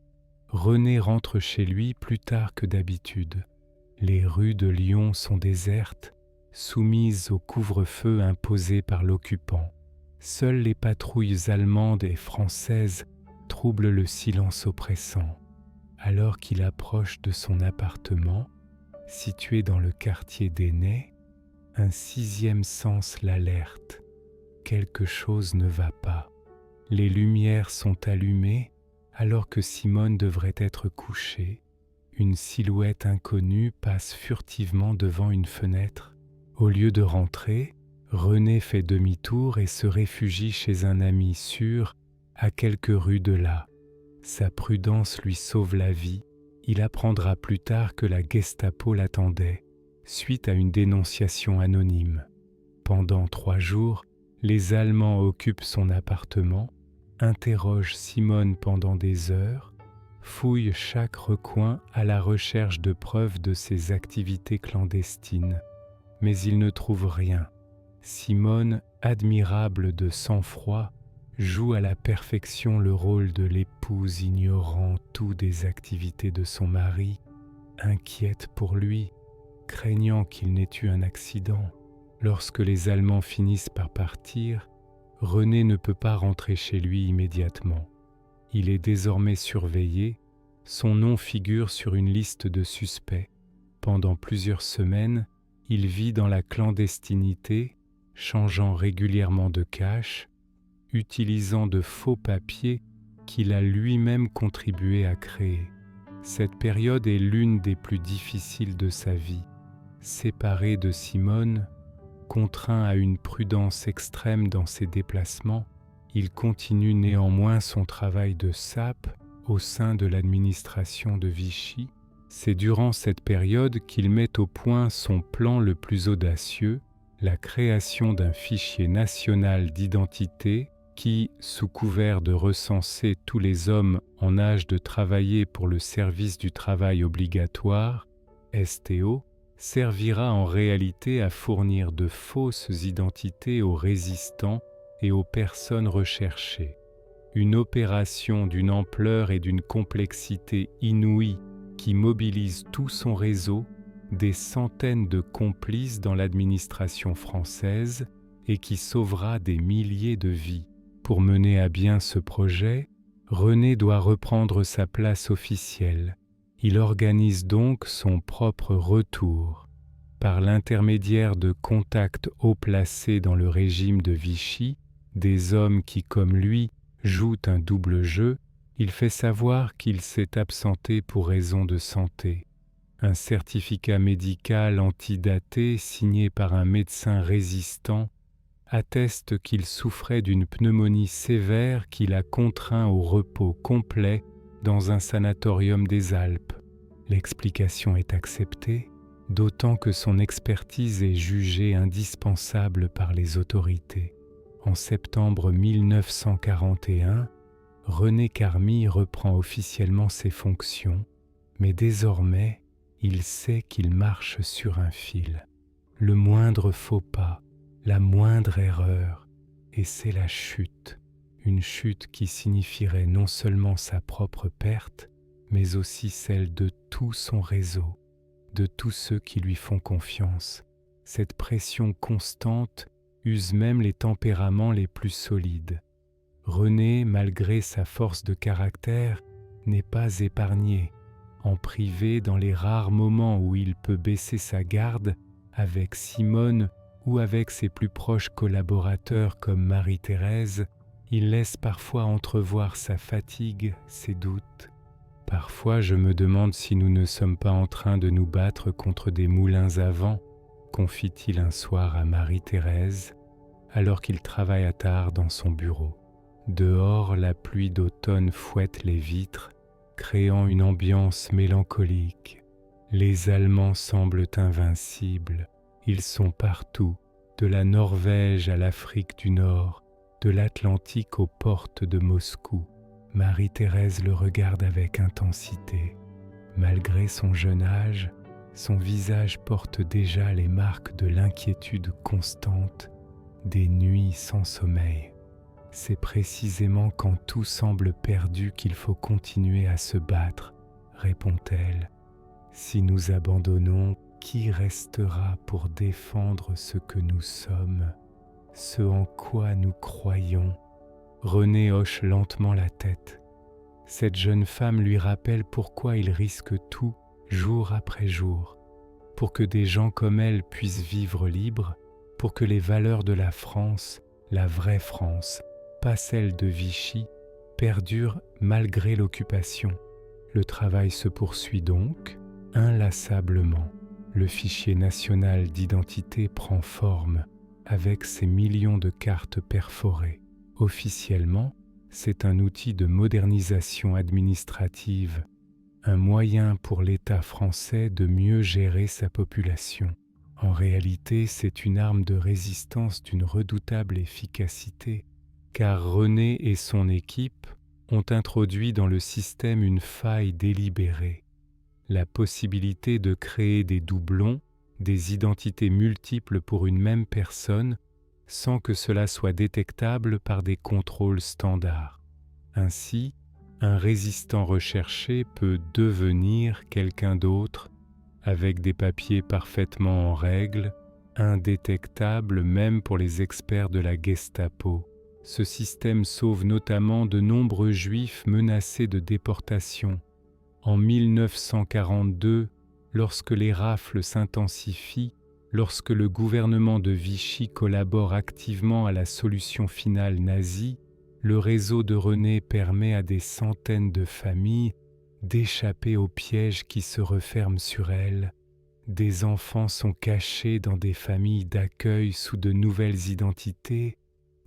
René rentre chez lui plus tard que d'habitude. Les rues de Lyon sont désertes, soumises au couvre-feu imposé par l'occupant. Seules les patrouilles allemandes et françaises troublent le silence oppressant. Alors qu'il approche de son appartement, situé dans le quartier d'Ainay, un sixième sens l'alerte. Quelque chose ne va pas. Les lumières sont allumées alors que Simone devrait être couchée. Une silhouette inconnue passe furtivement devant une fenêtre. Au lieu de rentrer, René fait demi-tour et se réfugie chez un ami sûr à quelques rues de là. Sa prudence lui sauve la vie. Il apprendra plus tard que la Gestapo l'attendait, suite à une dénonciation anonyme. Pendant 3 jours, les Allemands occupent son appartement, interrogent Simone pendant des heures, fouillent chaque recoin à la recherche de preuves de ses activités clandestines. Mais ils ne trouvent rien. Simone, admirable de sang-froid, joue à la perfection le rôle de l'épouse ignorant tout des activités de son mari, inquiète pour lui, craignant qu'il n'ait eu un accident. Lorsque les Allemands finissent par partir, René ne peut pas rentrer chez lui immédiatement. Il est désormais surveillé, son nom figure sur une liste de suspects. Pendant plusieurs semaines, il vit dans la clandestinité, changeant régulièrement de cache, utilisant de faux papiers qu'il a lui-même contribué à créer. Cette période est l'une des plus difficiles de sa vie. Séparé de Simone, contraint à une prudence extrême dans ses déplacements, il continue néanmoins son travail de sape au sein de l'administration de Vichy. C'est durant cette période qu'il met au point son plan le plus audacieux, la création d'un fichier national d'identité qui, sous couvert de recenser tous les hommes en âge de travailler pour le service du travail obligatoire, STO, servira en réalité à fournir de fausses identités aux résistants et aux personnes recherchées. Une opération d'une ampleur et d'une complexité inouïe qui mobilise tout son réseau, des centaines de complices dans l'administration française et qui sauvera des milliers de vies. Pour mener à bien ce projet, René doit reprendre sa place officielle. Il organise donc son propre retour. Par l'intermédiaire de contacts haut placés dans le régime de Vichy, des hommes qui, comme lui, jouent un double jeu, il fait savoir qu'il s'est absenté pour raison de santé. Un certificat médical antidaté signé par un médecin résistant atteste qu'il souffrait d'une pneumonie sévère qui l'a contraint au repos complet dans un sanatorium des Alpes. L'explication est acceptée, d'autant que son expertise est jugée indispensable par les autorités. En septembre 1941, René Carmy reprend officiellement ses fonctions, mais désormais, il sait qu'il marche sur un fil. Le moindre faux pas, la moindre erreur, et c'est la chute. Une chute qui signifierait non seulement sa propre perte, mais aussi celle de tout son réseau, de tous ceux qui lui font confiance. Cette pression constante use même les tempéraments les plus solides. René, malgré sa force de caractère, n'est pas épargné. En privé, dans les rares moments où il peut baisser sa garde, avec Simone ou avec ses plus proches collaborateurs comme Marie-Thérèse, Il laisse parfois entrevoir sa fatigue, ses doutes. Parfois je me demande si nous ne sommes pas en train de nous battre contre des moulins à vent, confie-t-il un soir à Marie-Thérèse, alors qu'il travaille à tard dans son bureau. Dehors, la pluie d'automne fouette les vitres, créant une ambiance mélancolique. Les Allemands semblent invincibles. Ils sont partout, de la Norvège à l'Afrique du Nord, de l'Atlantique aux portes de Moscou. Marie-Thérèse le regarde avec intensité. Malgré son jeune âge, son visage porte déjà les marques de l'inquiétude constante, des nuits sans sommeil. C'est précisément quand tout semble perdu qu'il faut continuer à se battre, répond-elle. Si nous abandonnons, qui restera pour défendre ce que nous sommes, ce en quoi nous croyons? René hoche lentement la tête. Cette jeune femme lui rappelle pourquoi il risque tout, jour après jour, pour que des gens comme elle puissent vivre libres, pour que les valeurs de la France, la vraie France, pas celle de Vichy, perdurent malgré l'occupation. Le travail se poursuit donc, inlassablement. Le fichier national d'identité prend forme, avec ses millions de cartes perforées. Officiellement, c'est un outil de modernisation administrative, un moyen pour l'État français de mieux gérer sa population. En réalité, c'est une arme de résistance d'une redoutable efficacité, car René et son équipe ont introduit dans le système une faille délibérée, la possibilité de créer des doublons, des identités multiples pour une même personne, sans que cela soit détectable par des contrôles standards. Ainsi, un résistant recherché peut devenir quelqu'un d'autre avec des papiers parfaitement en règle, indétectables même pour les experts de la Gestapo. Ce système sauve notamment de nombreux juifs menacés de déportation. En 1942, lorsque les rafles s'intensifient, lorsque le gouvernement de Vichy collabore activement à la solution finale nazie, le réseau de René permet à des centaines de familles d'échapper aux pièges qui se referment sur elles. Des enfants sont cachés dans des familles d'accueil sous de nouvelles identités.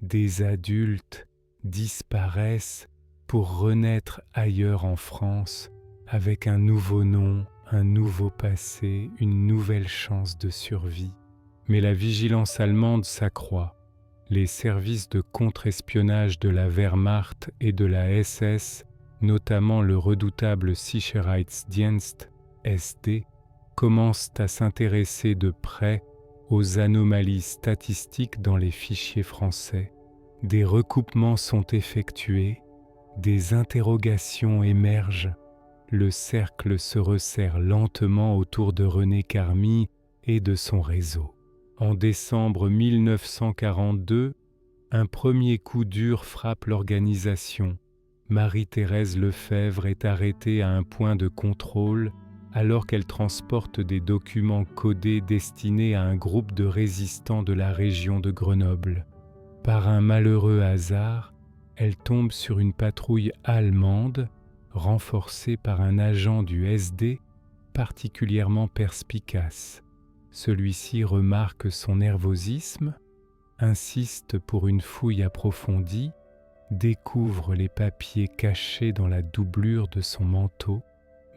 Des adultes disparaissent pour renaître ailleurs en France avec un nouveau nom, un nouveau passé, une nouvelle chance de survie. Mais la vigilance allemande s'accroît. Les services de contre-espionnage de la Wehrmacht et de la SS, notamment le redoutable Sicherheitsdienst, SD, commencent à s'intéresser de près aux anomalies statistiques dans les fichiers français. Des recoupements sont effectués, des interrogations émergent. Le cercle se resserre lentement autour de René Carmy et de son réseau. En décembre 1942, un premier coup dur frappe l'organisation. Marie-Thérèse Lefebvre est arrêtée à un point de contrôle alors qu'elle transporte des documents codés destinés à un groupe de résistants de la région de Grenoble. Par un malheureux hasard, elle tombe sur une patrouille allemande renforcée par un agent du SD particulièrement perspicace. Celui-ci remarque son nervosisme, insiste pour une fouille approfondie, découvre les papiers cachés dans la doublure de son manteau.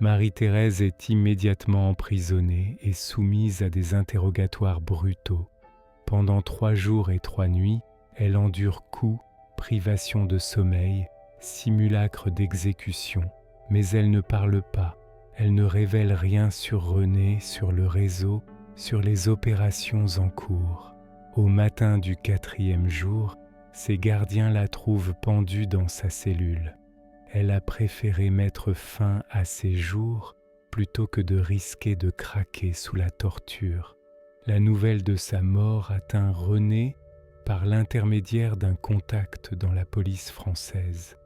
Marie-Thérèse est immédiatement emprisonnée et soumise à des interrogatoires brutaux. Pendant 3 jours et 3 nuits, elle endure coups, privations de sommeil, simulacres d'exécution. Mais elle ne parle pas, elle ne révèle rien sur René, sur le réseau, sur les opérations en cours. Au matin du 4e jour, ses gardiens la trouvent pendue dans sa cellule. Elle a préféré mettre fin à ses jours plutôt que de risquer de craquer sous la torture. La nouvelle de sa mort atteint René par l'intermédiaire d'un contact dans la police française.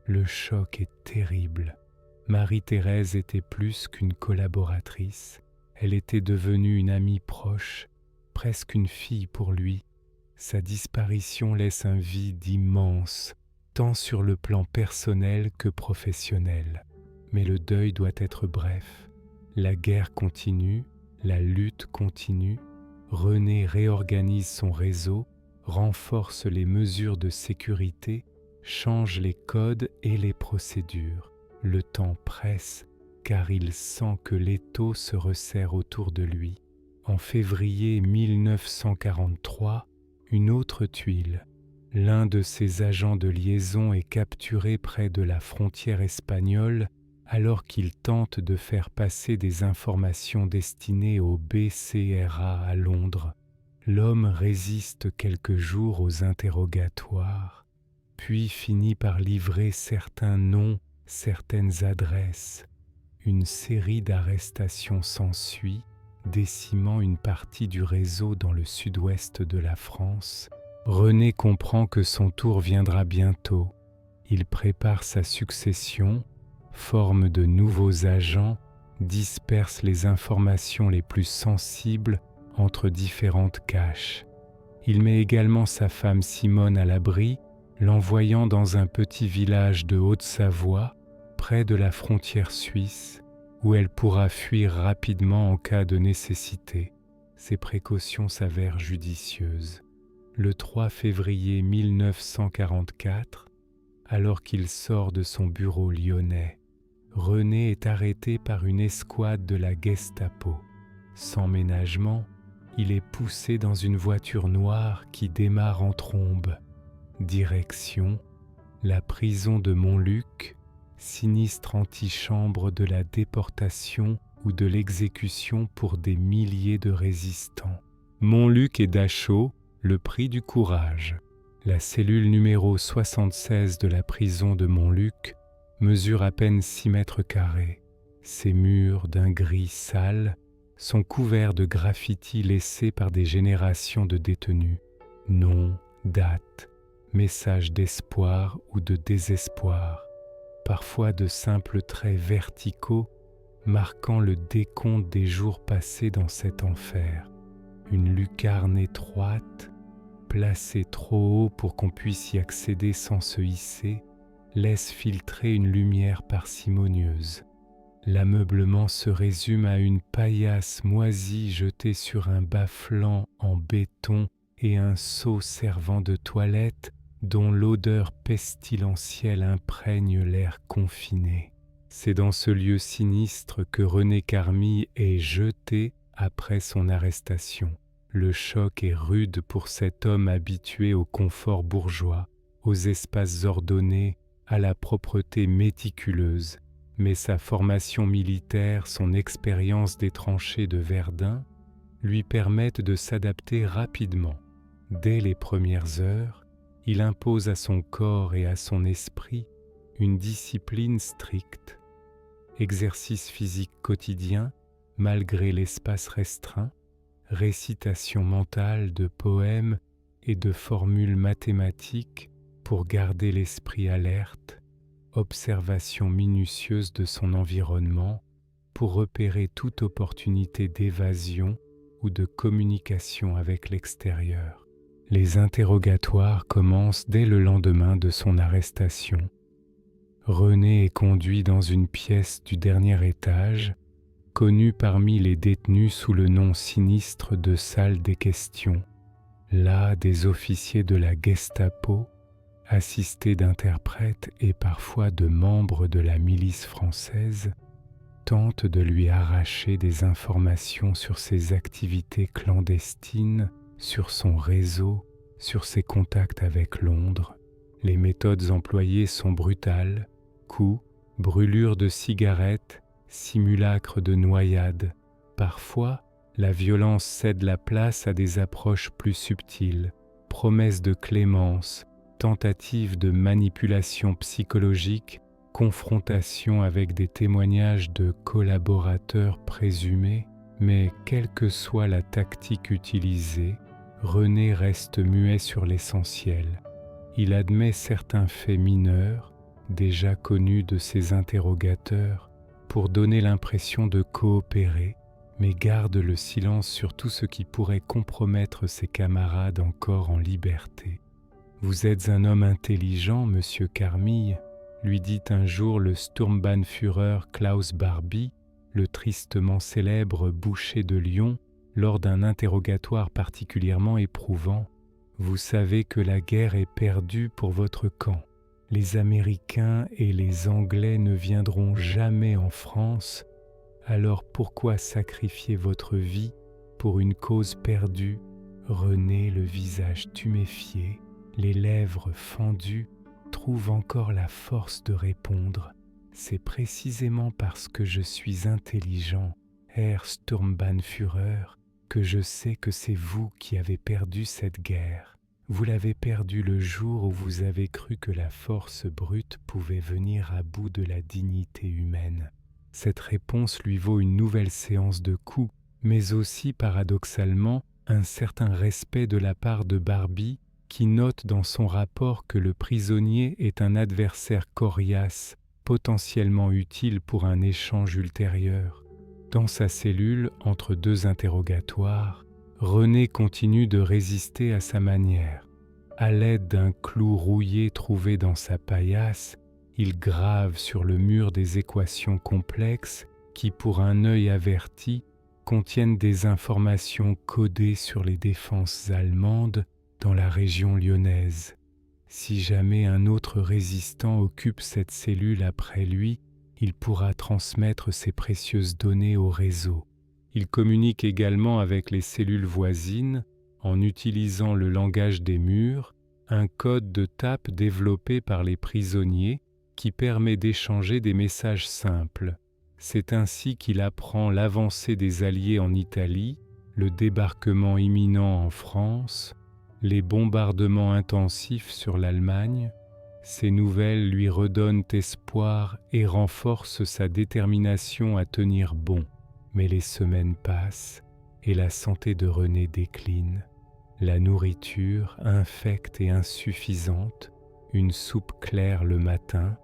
Le choc est terrible. Marie-Thérèse était plus qu'une collaboratrice. Elle était devenue une amie proche, presque une fille pour lui. Sa disparition laisse un vide immense tant sur le plan personnel que professionnel. Mais le deuil doit être bref. La guerre continue, la lutte continue. René réorganise son réseau, renforce les mesures de sécurité, change les codes et les procédures. Le temps presse car il sent que l'étau se resserre autour de lui. En février 1943, une autre tuile. L'un de ses agents de liaison est capturé près de la frontière espagnole alors qu'il tente de faire passer des informations destinées au BCRA à Londres. L'homme résiste quelques jours aux interrogatoires, puis finit par livrer certains noms, certaines adresses. Une série d'arrestations s'ensuit, décimant une partie du réseau dans le sud-ouest de la France. René comprend que son tour viendra bientôt. Il prépare sa succession, forme de nouveaux agents, disperse les informations les plus sensibles entre différentes caches. Il met également sa femme Simone à l'abri, l'envoyant dans un petit village de Haute-Savoie, près de la frontière suisse, où elle pourra fuir rapidement en cas de nécessité. Ces précautions s'avèrent judicieuses. Le 3 février 1944, alors qu'il sort de son bureau lyonnais, René est arrêté par une escouade de la Gestapo. Sans ménagement, il est poussé dans une voiture noire qui démarre en trombe. Direction, la prison de Montluc, sinistre antichambre de la déportation ou de l'exécution pour des milliers de résistants. Montluc et Dachau, le prix du courage. La cellule numéro 76 de la prison de Montluc mesure à peine 6 mètres carrés. Ses murs d'un gris sale sont couverts de graffitis laissés par des générations de détenus. Noms, dates, messages d'espoir ou de désespoir, parfois de simples traits verticaux marquant le décompte des jours passés dans cet enfer. Une lucarne étroite, placée trop haut pour qu'on puisse y accéder sans se hisser, laisse filtrer une lumière parcimonieuse. L'ameublement se résume à une paillasse moisie jetée sur un bas-flanc en béton et un seau servant de toilette dont l'odeur pestilentielle imprègne l'air confiné. C'est dans ce lieu sinistre que René Carmi est jeté après son arrestation. Le choc est rude pour cet homme habitué au confort bourgeois, aux espaces ordonnés, à la propreté méticuleuse. Mais sa formation militaire, son expérience des tranchées de Verdun, lui permettent de s'adapter rapidement. Dès les premières heures, il impose à son corps et à son esprit une discipline stricte. Exercice physique quotidien, malgré l'espace restreint, récitation mentale de poèmes et de formules mathématiques pour garder l'esprit alerte, observation minutieuse de son environnement pour repérer toute opportunité d'évasion ou de communication avec l'extérieur. Les interrogatoires commencent dès le lendemain de son arrestation. René est conduit dans une pièce du dernier étage, connue parmi les détenus sous le nom sinistre de salle des questions. Là, des officiers de la Gestapo, assistés d'interprètes et parfois de membres de la milice française, tentent de lui arracher des informations sur ses activités clandestines, sur son réseau, sur ses contacts avec Londres. Les méthodes employées sont brutales, coups, brûlures de cigarettes, simulacres de noyade. Parfois, la violence cède la place à des approches plus subtiles, promesses de clémence, tentatives de manipulation psychologique, confrontation avec des témoignages de collaborateurs présumés, mais quelle que soit la tactique utilisée, René reste muet sur l'essentiel. Il admet certains faits mineurs, déjà connus de ses interrogateurs, pour donner l'impression de coopérer, mais garde le silence sur tout ce qui pourrait compromettre ses camarades encore en liberté. Vous êtes un homme intelligent, monsieur Carmille, lui dit un jour le Sturmbannführer Klaus Barbie, le tristement célèbre boucher de Lyon, lors d'un interrogatoire particulièrement éprouvant. Vous savez que la guerre est perdue pour votre camp. Les Américains et les Anglais ne viendront jamais en France, alors pourquoi sacrifier votre vie pour une cause perdue? René, le visage tuméfié, les lèvres fendues, trouve encore la force de répondre. C'est précisément parce que je suis intelligent, Herr Sturmbannführer, que je sais que c'est vous qui avez perdu cette guerre. Vous l'avez perdue le jour où vous avez cru que la force brute pouvait venir à bout de la dignité humaine. Cette réponse lui vaut une nouvelle séance de coups, mais aussi, paradoxalement, un certain respect de la part de Barbie, qui note dans son rapport que le prisonnier est un adversaire coriace, potentiellement utile pour un échange ultérieur. Dans sa cellule, entre deux interrogatoires, René continue de résister à sa manière. À l'aide d'un clou rouillé trouvé dans sa paillasse, il grave sur le mur des équations complexes qui, pour un œil averti, contiennent des informations codées sur les défenses allemandes dans la région lyonnaise. Si jamais un autre résistant occupe cette cellule après lui, il pourra transmettre ces précieuses données au réseau. Il communique également avec les cellules voisines en utilisant le langage des murs, un code de tape développé par les prisonniers qui permet d'échanger des messages simples. C'est ainsi qu'il apprend l'avancée des Alliés en Italie, le débarquement imminent en France, les bombardements intensifs sur l'Allemagne. Ces nouvelles lui redonnent espoir et renforcent sa détermination à tenir bon. Mais les semaines passent et la santé de René décline. La nourriture infecte et insuffisante, une soupe claire le matin,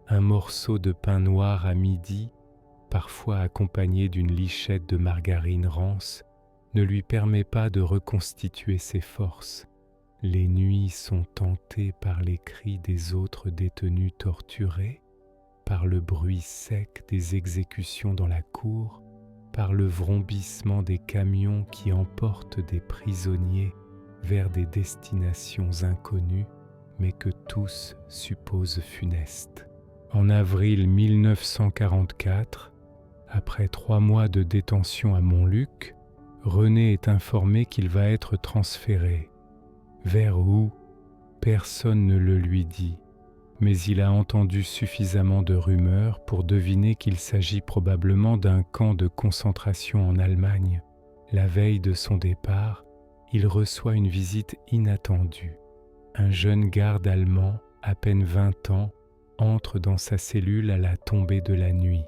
un morceau de pain noir à midi, parfois accompagné d'une lichette de margarine rance, ne lui permet pas de reconstituer ses forces. Les nuits sont hantées par les cris des autres détenus torturés, par le bruit sec des exécutions dans la cour, par le vrombissement des camions qui emportent des prisonniers vers des destinations inconnues, mais que tous supposent funestes. En avril 1944, après 3 mois de détention à Montluc, René est informé qu'il va être transféré. Vers où? Personne ne le lui dit, mais il a entendu suffisamment de rumeurs pour deviner qu'il s'agit probablement d'un camp de concentration en Allemagne. La veille de son départ, il reçoit une visite inattendue. Un jeune garde allemand, à peine 20 ans, entre dans sa cellule à la tombée de la nuit.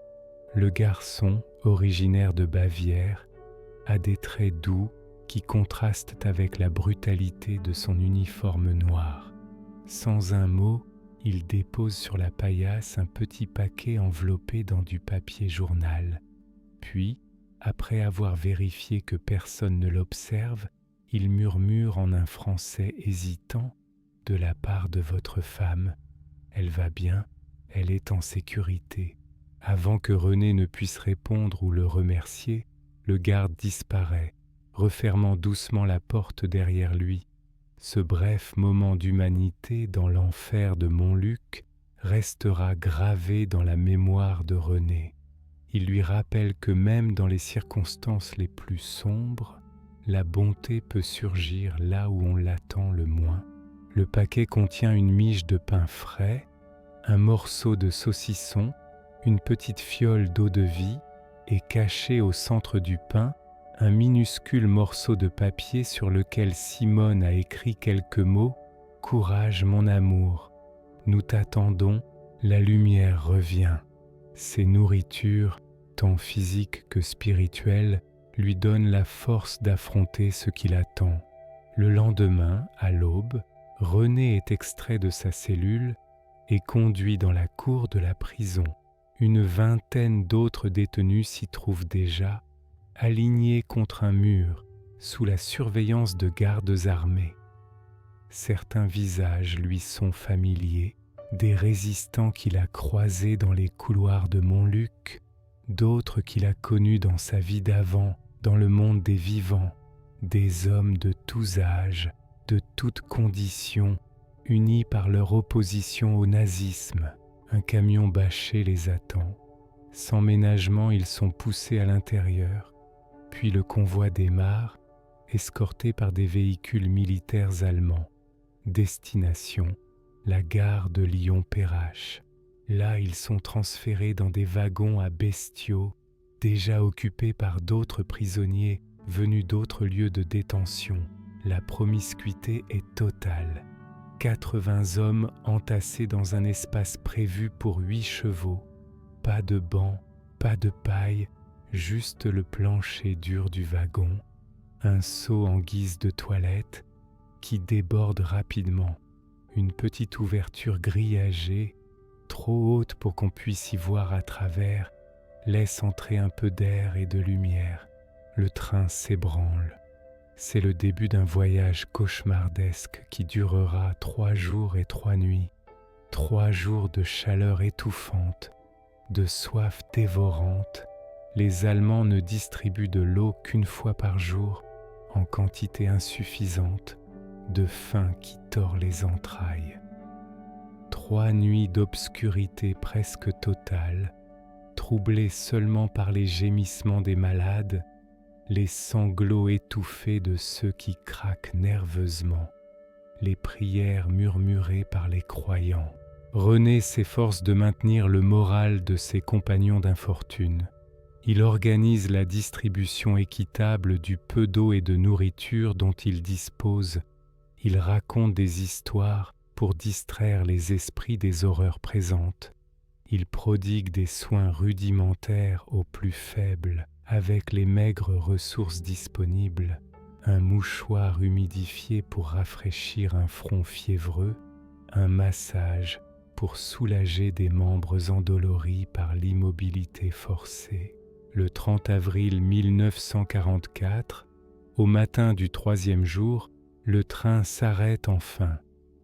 Le garçon, originaire de Bavière, a des traits doux qui contrastent avec la brutalité de son uniforme noir. Sans un mot, il dépose sur la paillasse un petit paquet enveloppé dans du papier journal. Puis, après avoir vérifié que personne ne l'observe, il murmure en un français hésitant « De la part de votre femme, elle va bien, elle est en sécurité. » Avant que René ne puisse répondre ou le remercier, le garde disparaît, refermant doucement la porte derrière lui. Ce bref moment d'humanité dans l'enfer de Montluc restera gravé dans la mémoire de René. Il lui rappelle que même dans les circonstances les plus sombres, la bonté peut surgir là où on l'attend le moins. Le paquet contient une miche de pain frais, un morceau de saucisson, une petite fiole d'eau-de-vie et caché au centre du pain, un minuscule morceau de papier sur lequel Simone a écrit quelques mots « Courage mon amour, nous t'attendons, la lumière revient ». Ces nourritures, tant physiques que spirituelles, lui donnent la force d'affronter ce qui l'attend. Le lendemain, à l'aube, René est extrait de sa cellule et conduit dans la cour de la prison. Une vingtaine d'autres détenus s'y trouvent déjà, alignés contre un mur, sous la surveillance de gardes armés. Certains visages lui sont familiers, des résistants qu'il a croisés dans les couloirs de Montluc, d'autres qu'il a connus dans sa vie d'avant, dans le monde des vivants, des hommes de tous âges, de toutes conditions, unis par leur opposition au nazisme. Un camion bâché les attend. Sans ménagement, ils sont poussés à l'intérieur, puis le convoi démarre, escorté par des véhicules militaires allemands. Destination, la gare de Lyon-Perrache. Là, ils sont transférés dans des wagons à bestiaux, déjà occupés par d'autres prisonniers venus d'autres lieux de détention. La promiscuité est totale. 80 hommes entassés dans un espace prévu pour 8 chevaux. Pas de banc, pas de paille, juste le plancher dur du wagon. Un seau en guise de toilette qui déborde rapidement. Une petite ouverture grillagée, trop haute pour qu'on puisse y voir à travers, laisse entrer un peu d'air et de lumière. Le train s'ébranle. C'est le début d'un voyage cauchemardesque qui durera 3 jours et 3 nuits. 3 jours de chaleur étouffante, de soif dévorante. Les Allemands ne distribuent de l'eau qu'1 fois par jour, en quantité insuffisante, de faim qui tord les entrailles. 3 nuits d'obscurité presque totale, troublées seulement par les gémissements des malades, les sanglots étouffés de ceux qui craquent nerveusement, les prières murmurées par les croyants. René s'efforce de maintenir le moral de ses compagnons d'infortune. Il organise la distribution équitable du peu d'eau et de nourriture dont il dispose. Il raconte des histoires pour distraire les esprits des horreurs présentes. Il prodigue des soins rudimentaires aux plus faibles, avec les maigres ressources disponibles, un mouchoir humidifié pour rafraîchir un front fiévreux, un massage pour soulager des membres endoloris par l'immobilité forcée. Le 30 avril 1944, au matin du 3e jour, le train s'arrête enfin.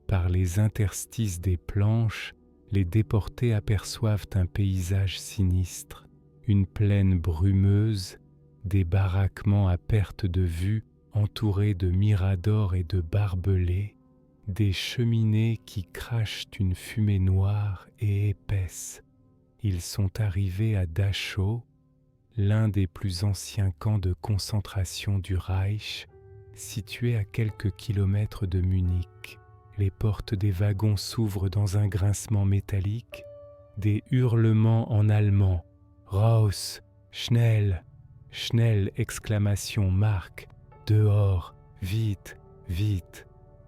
Par les interstices des planches, les déportés aperçoivent un paysage sinistre. Une plaine brumeuse, des baraquements à perte de vue entourés de miradors et de barbelés, des cheminées qui crachent une fumée noire et épaisse. Ils sont arrivés à Dachau, l'un des plus anciens camps de concentration du Reich, situé à quelques kilomètres de Munich. Les portes des wagons s'ouvrent dans un grincement métallique, des hurlements en allemand. Raus, schnell, schnell, exclamation marque, dehors, vite, vite.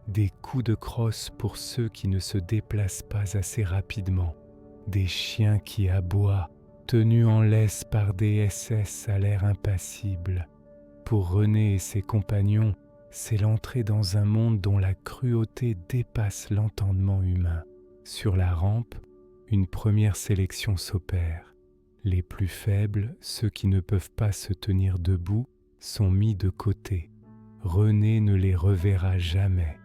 Des coups de crosse pour ceux qui ne se déplacent pas assez rapidement. Des chiens qui aboient, tenus en laisse par des SS à l'air impassible. Pour René et ses compagnons, c'est l'entrée dans un monde dont la cruauté dépasse l'entendement humain. Sur la rampe, une première sélection s'opère. Les plus faibles, ceux qui ne peuvent pas se tenir debout, sont mis de côté. René ne les reverra jamais.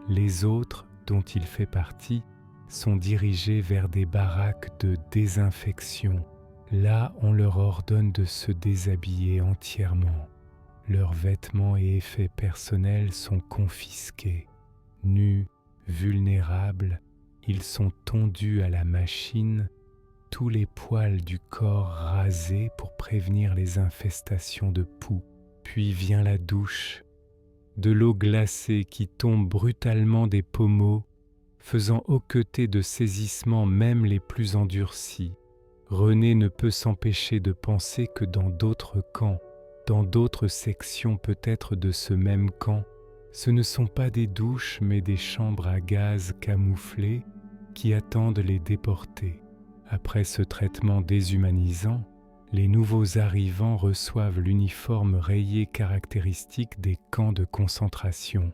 Les autres, dont il fait partie, sont dirigés vers des baraques de désinfection. Là, on leur ordonne de se déshabiller entièrement. Leurs vêtements et effets personnels sont confisqués. Nus, vulnérables, ils sont tondus à la machine, tous les poils du corps rasés pour prévenir les infestations de poux. Puis vient la douche, de l'eau glacée qui tombe brutalement des pommeaux, faisant hoqueter de saisissements même les plus endurcis. René ne peut s'empêcher de penser que dans d'autres camps, dans d'autres sections peut-être de ce même camp, ce ne sont pas des douches mais des chambres à gaz camouflées qui attendent les déportés. Après ce traitement déshumanisant, les nouveaux arrivants reçoivent l'uniforme rayé caractéristique des camps de concentration,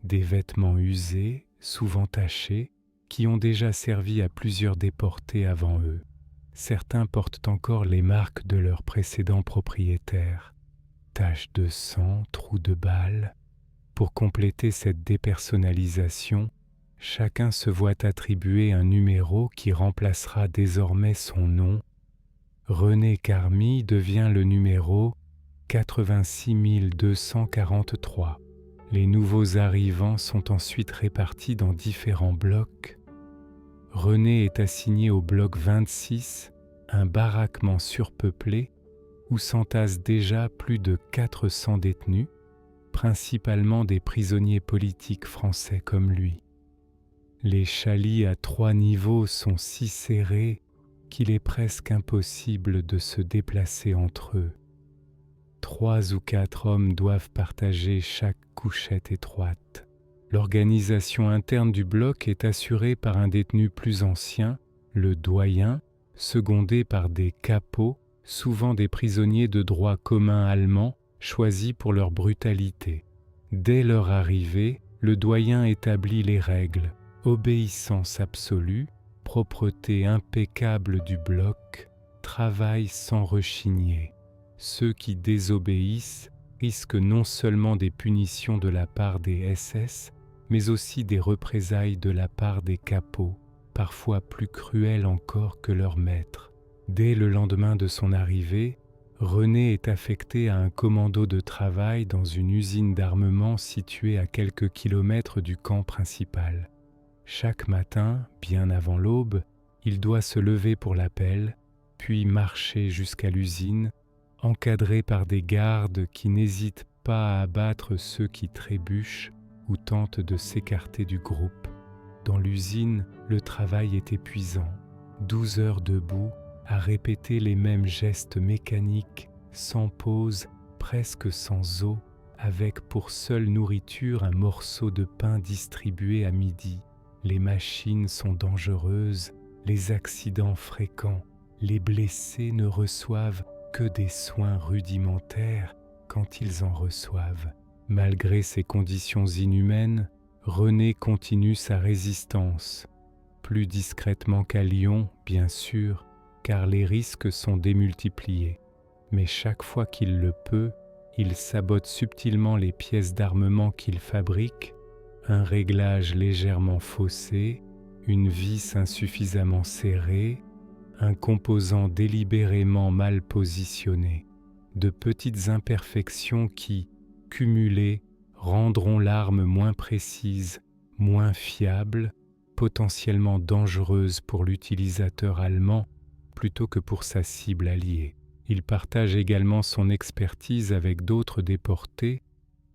des vêtements usés, souvent tachés, qui ont déjà servi à plusieurs déportés avant eux. Certains portent encore les marques de leurs précédents propriétaires. Taches de sang, trous de balles, Pour compléter cette dépersonnalisation, chacun se voit attribuer un numéro qui remplacera désormais son nom. René Carmy devient le numéro 86 243. Les nouveaux arrivants sont ensuite répartis dans différents blocs. René est assigné au bloc 26, un baraquement surpeuplé où s'entassent déjà plus de 400 détenus, principalement des prisonniers politiques français comme lui. Les chalits à 3 niveaux sont si serrés qu'il est presque impossible de se déplacer entre eux. 3 ou 4 hommes doivent partager chaque couchette étroite. L'organisation interne du bloc est assurée par un détenu plus ancien, le doyen, secondé par des capots, souvent des prisonniers de droit commun allemands, choisis pour leur brutalité. Dès leur arrivée, le doyen établit les règles, obéissance absolue, propreté impeccable du bloc, travail sans rechigner. Ceux qui désobéissent risquent non seulement des punitions de la part des SS, mais aussi des représailles de la part des capots, parfois plus cruels encore que leurs maîtres. Dès le lendemain de son arrivée, René est affecté à un commando de travail dans une usine d'armement située à quelques kilomètres du camp principal. Chaque matin, bien avant l'aube, il doit se lever pour l'appel, puis marcher jusqu'à l'usine, encadré par des gardes qui n'hésitent pas à abattre ceux qui trébuchent ou tentent de s'écarter du groupe. Dans l'usine, le travail est épuisant. 12 heures debout, à répéter les mêmes gestes mécaniques, sans pause, presque sans eau, avec pour seule nourriture un morceau de pain distribué à midi. Les machines sont dangereuses, les accidents fréquents, les blessés ne reçoivent que des soins rudimentaires quand ils en reçoivent. Malgré ces conditions inhumaines, René continue sa résistance, plus discrètement qu'à Lyon, bien sûr, car les risques sont démultipliés. Mais chaque fois qu'il le peut, il sabote subtilement les pièces d'armement qu'il fabrique, un réglage légèrement faussé, une vis insuffisamment serrée, un composant délibérément mal positionné, de petites imperfections qui, cumulées, rendront l'arme moins précise, moins fiable, potentiellement dangereuse pour l'utilisateur allemand plutôt que pour sa cible alliée. Il partage également son expertise avec d'autres déportés,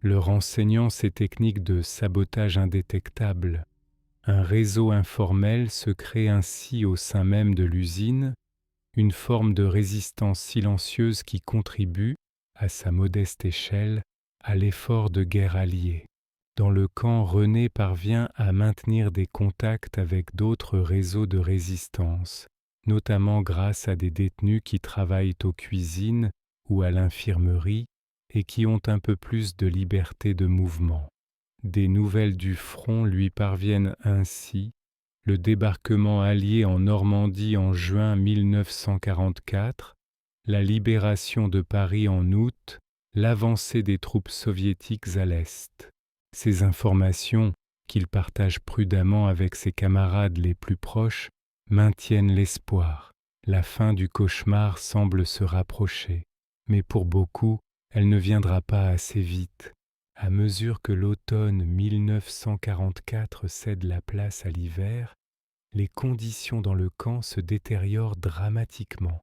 leur enseignant ces techniques de sabotage indétectable. Un réseau informel se crée ainsi au sein même de l'usine, une forme de résistance silencieuse qui contribue, à sa modeste échelle, à l'effort de guerre allié. Dans le camp, René parvient à maintenir des contacts avec d'autres réseaux de résistance, notamment grâce à des détenus qui travaillent aux cuisines ou à l'infirmerie et qui ont un peu plus de liberté de mouvement. Des nouvelles du front lui parviennent ainsi, le débarquement allié en Normandie en juin 1944, la libération de Paris en août, l'avancée des troupes soviétiques à l'Est. Ces informations, qu'il partage prudemment avec ses camarades les plus proches, maintiennent l'espoir. La fin du cauchemar semble se rapprocher, mais pour beaucoup, elle ne viendra pas assez vite. À mesure que l'automne 1944 cède la place à l'hiver, les conditions dans le camp se détériorent dramatiquement.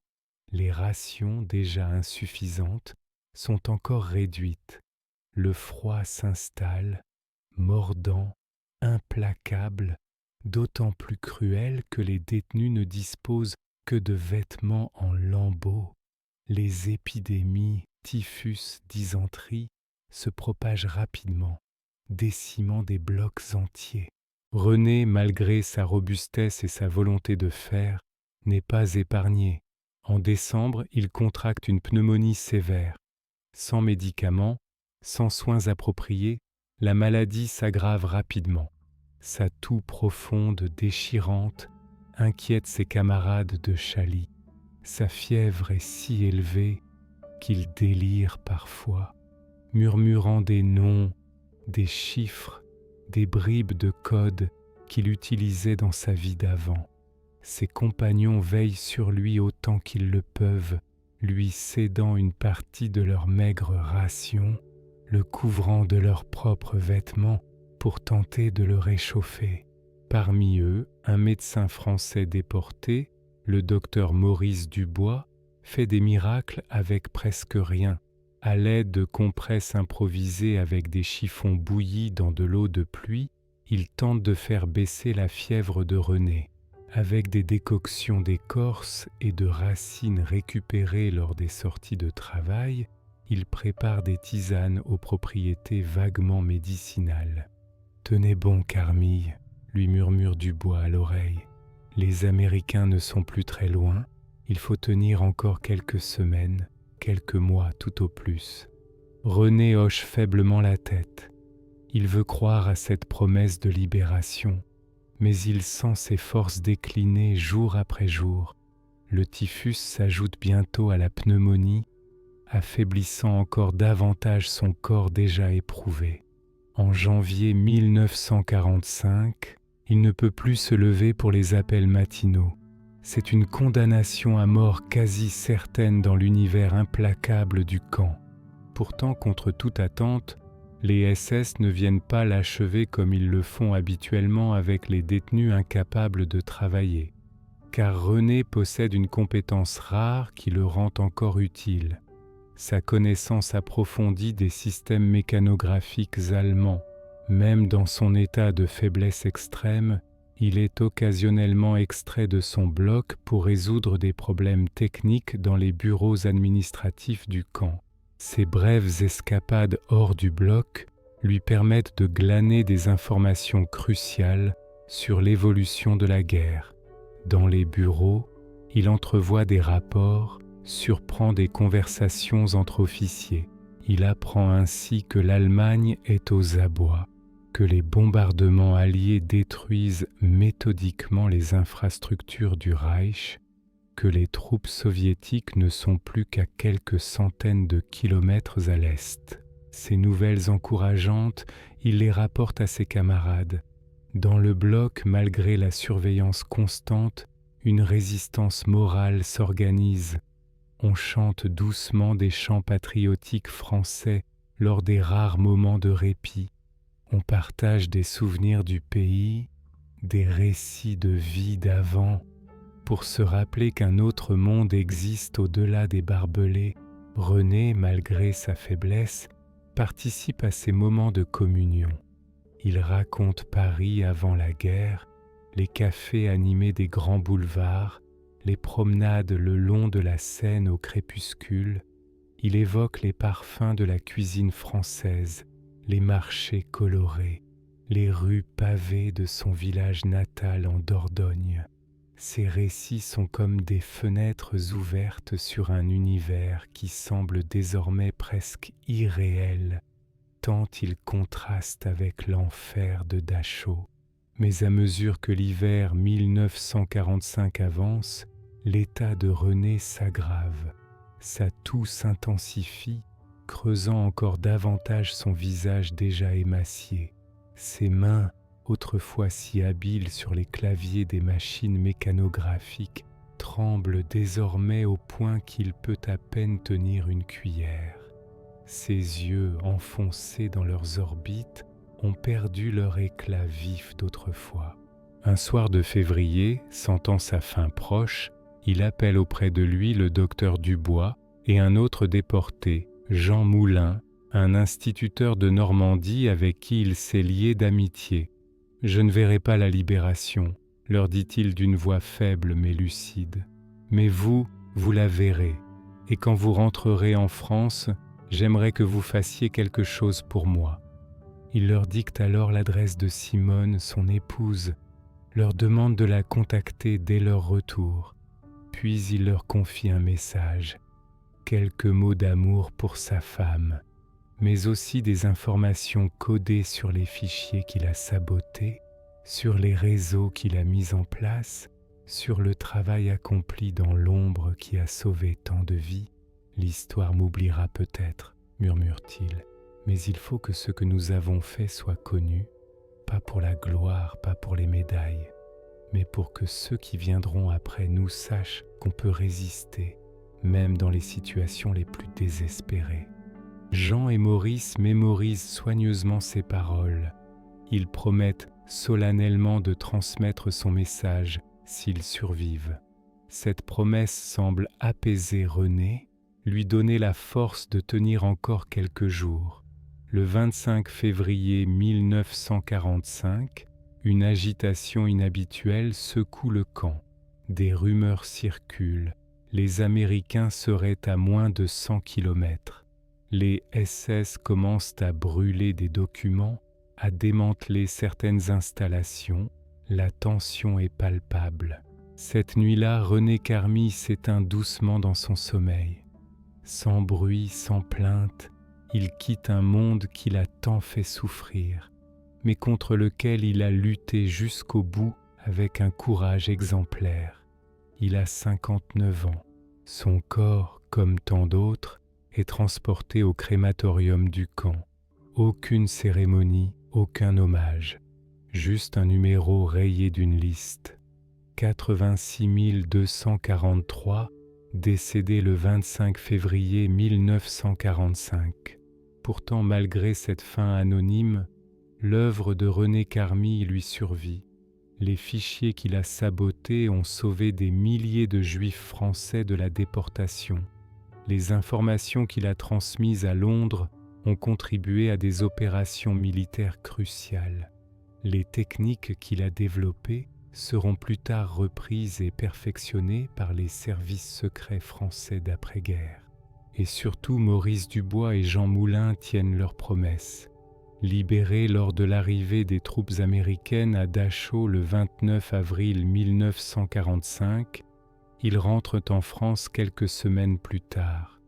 Les rations, déjà insuffisantes, sont encore réduites. Le froid s'installe, mordant, implacable, d'autant plus cruel que les détenus ne disposent que de vêtements en lambeaux. Les épidémies, typhus, dysenterie, se propagent rapidement, décimant des blocs entiers. René, malgré sa robustesse et sa volonté de faire, n'est pas épargné. En décembre, il contracte une pneumonie sévère. Sans médicaments, sans soins appropriés, la maladie s'aggrave rapidement. Sa toux profonde, déchirante, inquiète ses camarades de chalit. Sa fièvre est si élevée qu'il délire parfois, murmurant des noms des chiffres, des bribes de code qu'il utilisait dans sa vie d'avant. Ses compagnons veillent sur lui autant qu'ils le peuvent, lui cédant une partie de leur maigre ration, le couvrant de leurs propres vêtements pour tenter de le réchauffer. Parmi eux, un médecin français déporté, le docteur Maurice Dubois, fait des miracles avec presque rien, à l'aide de compresses improvisées avec des chiffons bouillis dans de l'eau de pluie. Il tente de faire baisser la fièvre de René. Avec des décoctions d'écorce et de racines récupérées lors des sorties de travail, il prépare des tisanes aux propriétés vaguement médicinales. « Tenez bon, Carmille », lui murmure Dubois à l'oreille. « Les Américains ne sont plus très loin, il faut tenir encore quelques semaines, quelques mois tout au plus. » René hoche faiblement la tête. Il veut croire à cette promesse de libération, mais il sent ses forces décliner jour après jour. Le typhus s'ajoute bientôt à la pneumonie, affaiblissant encore davantage son corps déjà éprouvé. En janvier 1945, il ne peut plus se lever pour les appels matinaux. C'est une condamnation à mort quasi certaine dans l'univers implacable du camp. Pourtant, contre toute attente, les SS ne viennent pas l'achever comme ils le font habituellement avec les détenus incapables de travailler, car René possède une compétence rare qui le rend encore utile. Sa connaissance approfondie des systèmes mécanographiques allemands. Même dans son état de faiblesse extrême, il est occasionnellement extrait de son bloc pour résoudre des problèmes techniques dans les bureaux administratifs du camp. Ces brèves escapades hors du bloc lui permettent de glaner des informations cruciales sur l'évolution de la guerre. Dans les bureaux, il entrevoit des rapports, surprend des conversations entre officiers. Il apprend ainsi que l'Allemagne est aux abois, que les bombardements alliés détruisent méthodiquement les infrastructures du Reich, que les troupes soviétiques ne sont plus qu'à quelques centaines de kilomètres à l'est. Ces nouvelles encourageantes, il les rapporte à ses camarades. Dans le bloc, malgré la surveillance constante, une résistance morale s'organise. On chante doucement des chants patriotiques français lors des rares moments de répit. On partage des souvenirs du pays, des récits de vie d'avant, pour se rappeler qu'un autre monde existe au-delà des barbelés. René, malgré sa faiblesse, participe à ces moments de communion. Il raconte Paris avant la guerre, les cafés animés des grands boulevards, les promenades le long de la Seine au crépuscule. Il évoque les parfums de la cuisine française, les marchés colorés, les rues pavées de son village natal en Dordogne. Ces récits sont comme des fenêtres ouvertes sur un univers qui semble désormais presque irréel, tant il contraste avec l'enfer de Dachau. Mais à mesure que l'hiver 1945 avance, l'état de René s'aggrave. Sa toux s'intensifie, creusant encore davantage son visage déjà émacié. Ses mains, autrefois si habiles sur les claviers des machines mécanographiques, tremblent désormais au point qu'il peut à peine tenir une cuillère. Ses yeux, enfoncés dans leurs orbites, ont perdu leur éclat vif d'autrefois. Un soir de février, sentant sa fin proche, il appelle auprès de lui le docteur Dubois et un autre déporté, Jean Moulin, un instituteur de Normandie avec qui il s'est lié d'amitié. « Je ne verrai pas la libération », leur dit-il d'une voix faible mais lucide. « Mais vous, vous la verrez, et quand vous rentrerez en France, j'aimerais que vous fassiez quelque chose pour moi. » Il leur dicte alors l'adresse de Simone, son épouse, leur demande de la contacter dès leur retour, puis il leur confie un message, quelques mots d'amour pour sa femme, mais aussi des informations codées sur les fichiers qu'il a sabotés, sur les réseaux qu'il a mis en place, sur le travail accompli dans l'ombre qui a sauvé tant de vies. « L'histoire m'oubliera peut-être », murmure-t-il, « Mais il faut que ce que nous avons fait soit connu, pas pour la gloire, pas pour les médailles, mais pour que ceux qui viendront après nous sachent qu'on peut résister, même dans les situations les plus désespérées. Jean et Maurice mémorisent soigneusement ces paroles. Ils promettent solennellement de transmettre son message s'ils survivent. Cette promesse semble apaiser René, lui donner la force de tenir encore quelques jours. Le 25 février 1945, une agitation inhabituelle secoue le camp. Des rumeurs circulent. Les Américains seraient à moins de 100 kilomètres. Les SS commencent à brûler des documents, à démanteler certaines installations. La tension est palpable. Cette nuit-là, René Carmi s'éteint doucement dans son sommeil. Sans bruit, sans plainte, il quitte un monde qui l'a tant fait souffrir, mais contre lequel il a lutté jusqu'au bout avec un courage exemplaire. Il a 59 ans. Son corps, comme tant d'autres, est transporté au crématorium du camp. Aucune cérémonie, aucun hommage, juste un numéro rayé d'une liste. 86 243, décédé le 25 février 1945. Pourtant, malgré cette fin anonyme, l'œuvre de René Carmi lui survit. Les fichiers qu'il a sabotés ont sauvé des milliers de Juifs français de la déportation. Les informations qu'il a transmises à Londres ont contribué à des opérations militaires cruciales. Les techniques qu'il a développées seront plus tard reprises et perfectionnées par les services secrets français d'après-guerre. Et surtout, Maurice Dubois et Jean Moulin tiennent leurs promesses. Libérés lors de l'arrivée des troupes américaines à Dachau le 29 avril 1945, ils rentrent en France quelques semaines plus tard.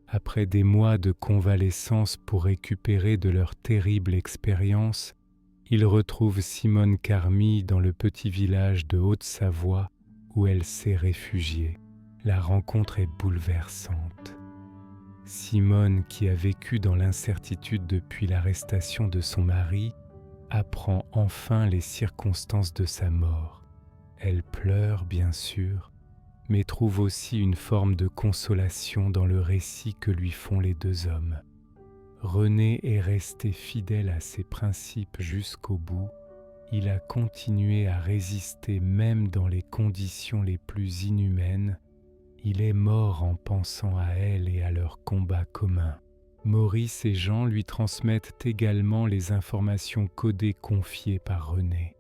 Après des mois de convalescence pour récupérer de leur terrible expérience, ils retrouvent Simone Carmi dans le petit village de Haute-Savoie où elle s'est réfugiée. La rencontre est bouleversante. Simone, qui a vécu dans l'incertitude depuis l'arrestation de son mari, apprend enfin les circonstances de sa mort. Elle pleure, bien sûr, mais trouve aussi une forme de consolation dans le récit que lui font les deux hommes. René est resté fidèle à ses principes jusqu'au bout. Il a continué à résister même dans les conditions les plus inhumaines. Il est mort en pensant à elle et à leur combat commun. Maurice et Jean lui transmettent également les informations codées confiées par René.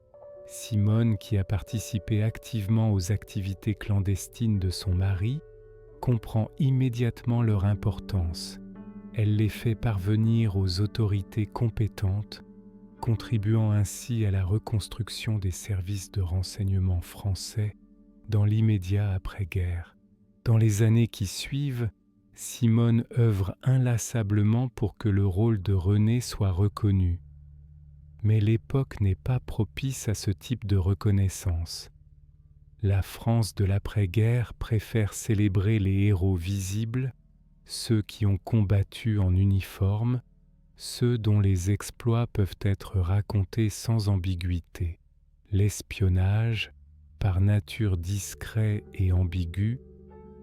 Simone, qui a participé activement aux activités clandestines de son mari, comprend immédiatement leur importance. Elle les fait parvenir aux autorités compétentes, contribuant ainsi à la reconstruction des services de renseignement français dans l'immédiat après-guerre. Dans les années qui suivent, Simone œuvre inlassablement pour que le rôle de René soit reconnu. Mais l'époque n'est pas propice à ce type de reconnaissance. La France de l'après-guerre préfère célébrer les héros visibles, ceux qui ont combattu en uniforme, ceux dont les exploits peuvent être racontés sans ambiguïté. L'espionnage, par nature discret et ambigu,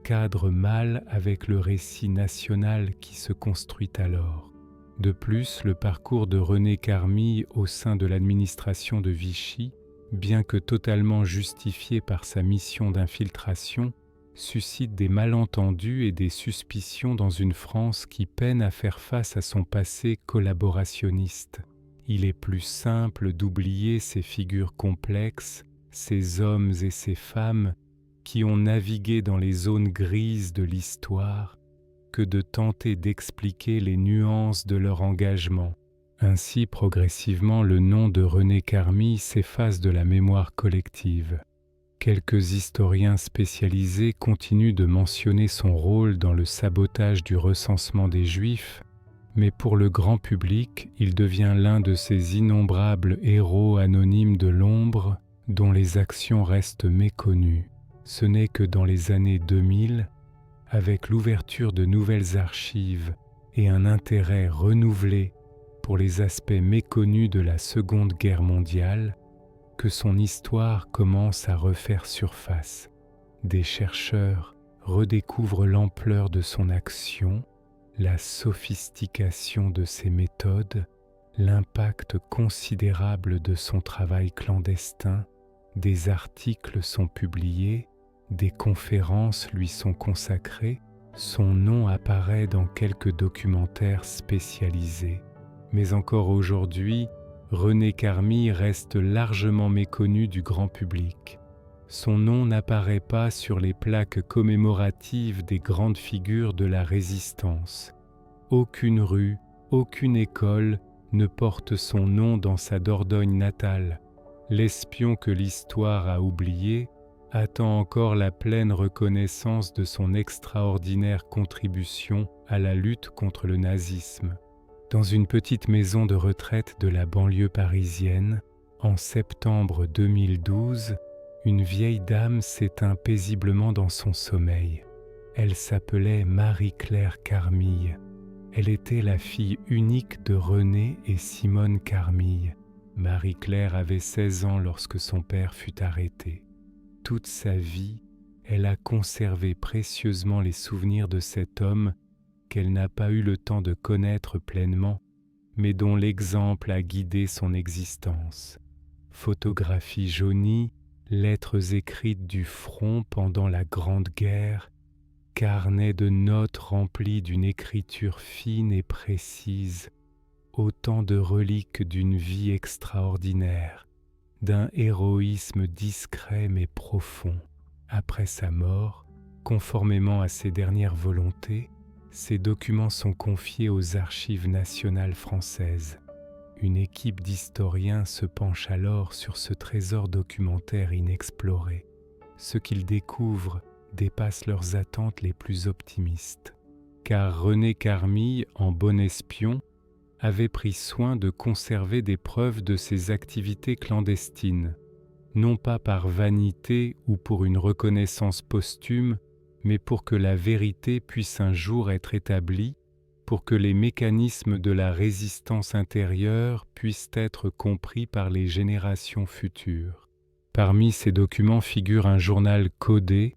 cadre mal avec le récit national qui se construit alors. De plus, le parcours de René Carmi au sein de l'administration de Vichy, bien que totalement justifié par sa mission d'infiltration, suscite des malentendus et des suspicions dans une France qui peine à faire face à son passé collaborationniste. Il est plus simple d'oublier ces figures complexes, ces hommes et ces femmes qui ont navigué dans les zones grises de l'histoire, que de tenter d'expliquer les nuances de leur engagement. Ainsi, progressivement, le nom de René Carmi s'efface de la mémoire collective. Quelques historiens spécialisés continuent de mentionner son rôle dans le sabotage du recensement des Juifs, mais pour le grand public, il devient l'un de ces innombrables héros anonymes de l'ombre dont les actions restent méconnues. Ce n'est que dans les années 2000, avec l'ouverture de nouvelles archives et un intérêt renouvelé pour les aspects méconnus de la Seconde Guerre mondiale que son histoire commence à refaire surface. Des chercheurs redécouvrent l'ampleur de son action, la sophistication de ses méthodes, l'impact considérable de son travail clandestin. Des articles sont publiés, des conférences lui sont consacrées, son nom apparaît dans quelques documentaires spécialisés. Mais encore aujourd'hui, René Carmille reste largement méconnu du grand public. Son nom n'apparaît pas sur les plaques commémoratives des grandes figures de la Résistance. Aucune rue, aucune école ne porte son nom dans sa Dordogne natale. L'espion que l'histoire a oublié attend encore la pleine reconnaissance de son extraordinaire contribution à la lutte contre le nazisme. Dans une petite maison de retraite de la banlieue parisienne, en septembre 2012, une vieille dame s'éteint paisiblement dans son sommeil. Elle s'appelait Marie-Claire Carmille. Elle était la fille unique de René et Simone Carmille. Marie-Claire avait 16 ans lorsque son père fut arrêté. Toute sa vie, elle a conservé précieusement les souvenirs de cet homme qu'elle n'a pas eu le temps de connaître pleinement, mais dont l'exemple a guidé son existence. Photographies jaunies, lettres écrites du front pendant la Grande Guerre, carnets de notes remplis d'une écriture fine et précise, autant de reliques d'une vie extraordinaire, d'un héroïsme discret mais profond. Après sa mort, conformément à ses dernières volontés, ces documents sont confiés aux Archives nationales françaises. Une équipe d'historiens se penche alors sur ce trésor documentaire inexploré. Ce qu'ils découvrent dépasse leurs attentes les plus optimistes. Car René Carmille, en bon espion, avait pris soin de conserver des preuves de ses activités clandestines, non pas par vanité ou pour une reconnaissance posthume, mais pour que la vérité puisse un jour être établie, pour que les mécanismes de la résistance intérieure puissent être compris par les générations futures. Parmi ces documents figure un journal codé,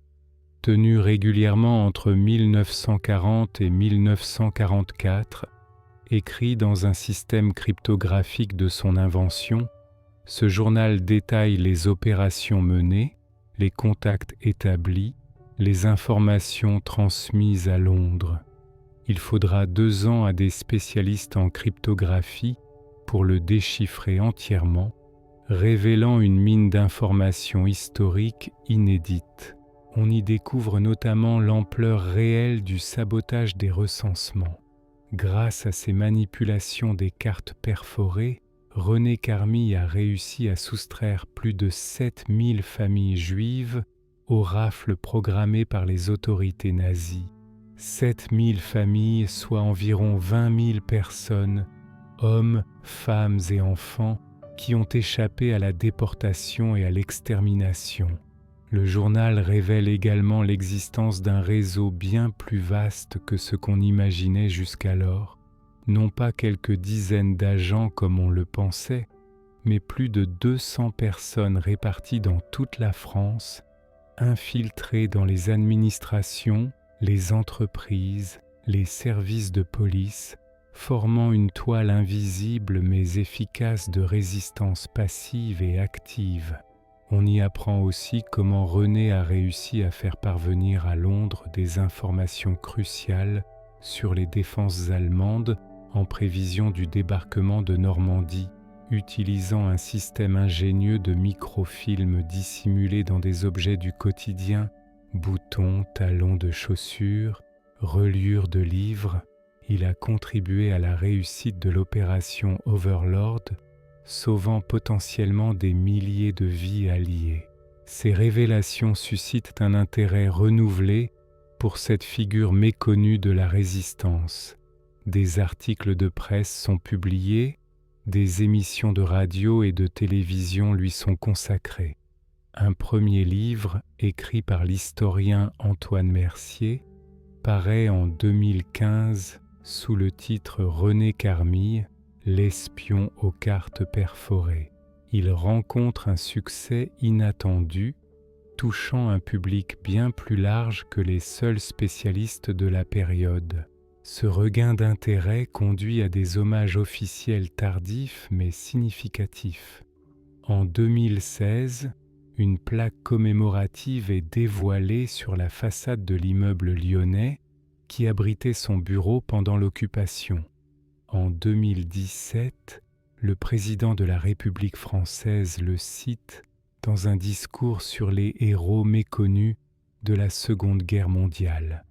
tenu régulièrement entre 1940 et 1944, écrit dans un système cryptographique de son invention. Ce journal détaille les opérations menées, les contacts établis, les informations transmises à Londres. Il faudra 2 ans à des spécialistes en cryptographie pour le déchiffrer entièrement, révélant une mine d'informations historiques inédites. On y découvre notamment l'ampleur réelle du sabotage des recensements. Grâce à ces manipulations des cartes perforées, René Carmille a réussi à soustraire plus de 7000 familles juives aux rafles programmées par les autorités nazies. 7000 familles, soit environ 20 000 personnes, hommes, femmes et enfants, qui ont échappé à la déportation et à l'extermination. Le journal révèle également l'existence d'un réseau bien plus vaste que ce qu'on imaginait jusqu'alors, non pas quelques dizaines d'agents comme on le pensait, mais plus de 200 personnes réparties dans toute la France, infiltrées dans les administrations, les entreprises, les services de police, formant une toile invisible mais efficace de résistance passive et active. On y apprend aussi comment René a réussi à faire parvenir à Londres des informations cruciales sur les défenses allemandes en prévision du débarquement de Normandie, utilisant un système ingénieux de microfilms dissimulés dans des objets du quotidien, boutons, talons de chaussures, reliures de livres. Il a contribué à la réussite de l'opération Overlord, sauvant potentiellement des milliers de vies alliées. Ces révélations suscitent un intérêt renouvelé pour cette figure méconnue de la résistance. Des articles de presse sont publiés, des émissions de radio et de télévision lui sont consacrées. Un premier livre, écrit par l'historien Antoine Mercier, paraît en 2015 sous le titre René Carmille, l'espion aux cartes perforées. Il rencontre un succès inattendu, touchant un public bien plus large que les seuls spécialistes de la période. Ce regain d'intérêt conduit à des hommages officiels tardifs mais significatifs. En 2016, une plaque commémorative est dévoilée sur la façade de l'immeuble lyonnais qui abritait son bureau pendant l'occupation. En 2017, le président de la République française le cite dans un discours sur les héros méconnus de la Seconde Guerre mondiale.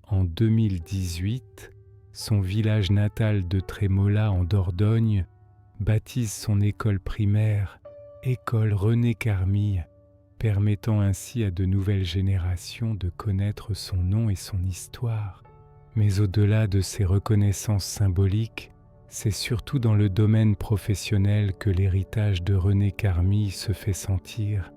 En 2018, son village natal de Trémola en Dordogne baptise son école primaire École René Carmille, permettant ainsi à de nouvelles générations de connaître son nom et son histoire. Mais au-delà de ces reconnaissances symboliques, c'est surtout dans le domaine professionnel que l'héritage de René Carmille se fait sentir,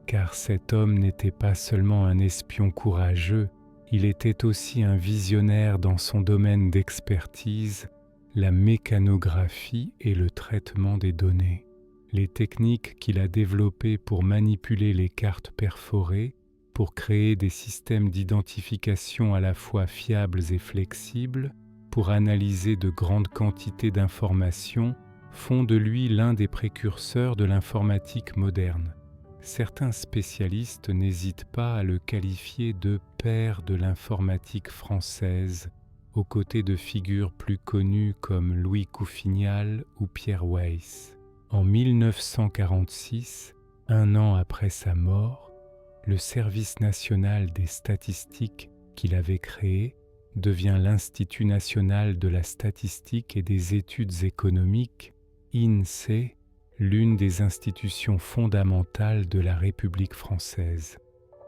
car cet homme n'était pas seulement un espion courageux, il était aussi un visionnaire dans son domaine d'expertise, la mécanographie et le traitement des données. Les techniques qu'il a développées pour manipuler les cartes perforées, pour créer des systèmes d'identification à la fois fiables et flexibles, pour analyser de grandes quantités d'informations, font de lui l'un des précurseurs de l'informatique moderne. Certains spécialistes n'hésitent pas à le qualifier de père de l'informatique française, aux côtés de figures plus connues comme Louis Couffignal ou Pierre Weiss. En 1946, un an après sa mort, le Service national des statistiques qu'il avait créé devient l'Institut national de la statistique et des études économiques, INSEE, l'une des institutions fondamentales de la République française.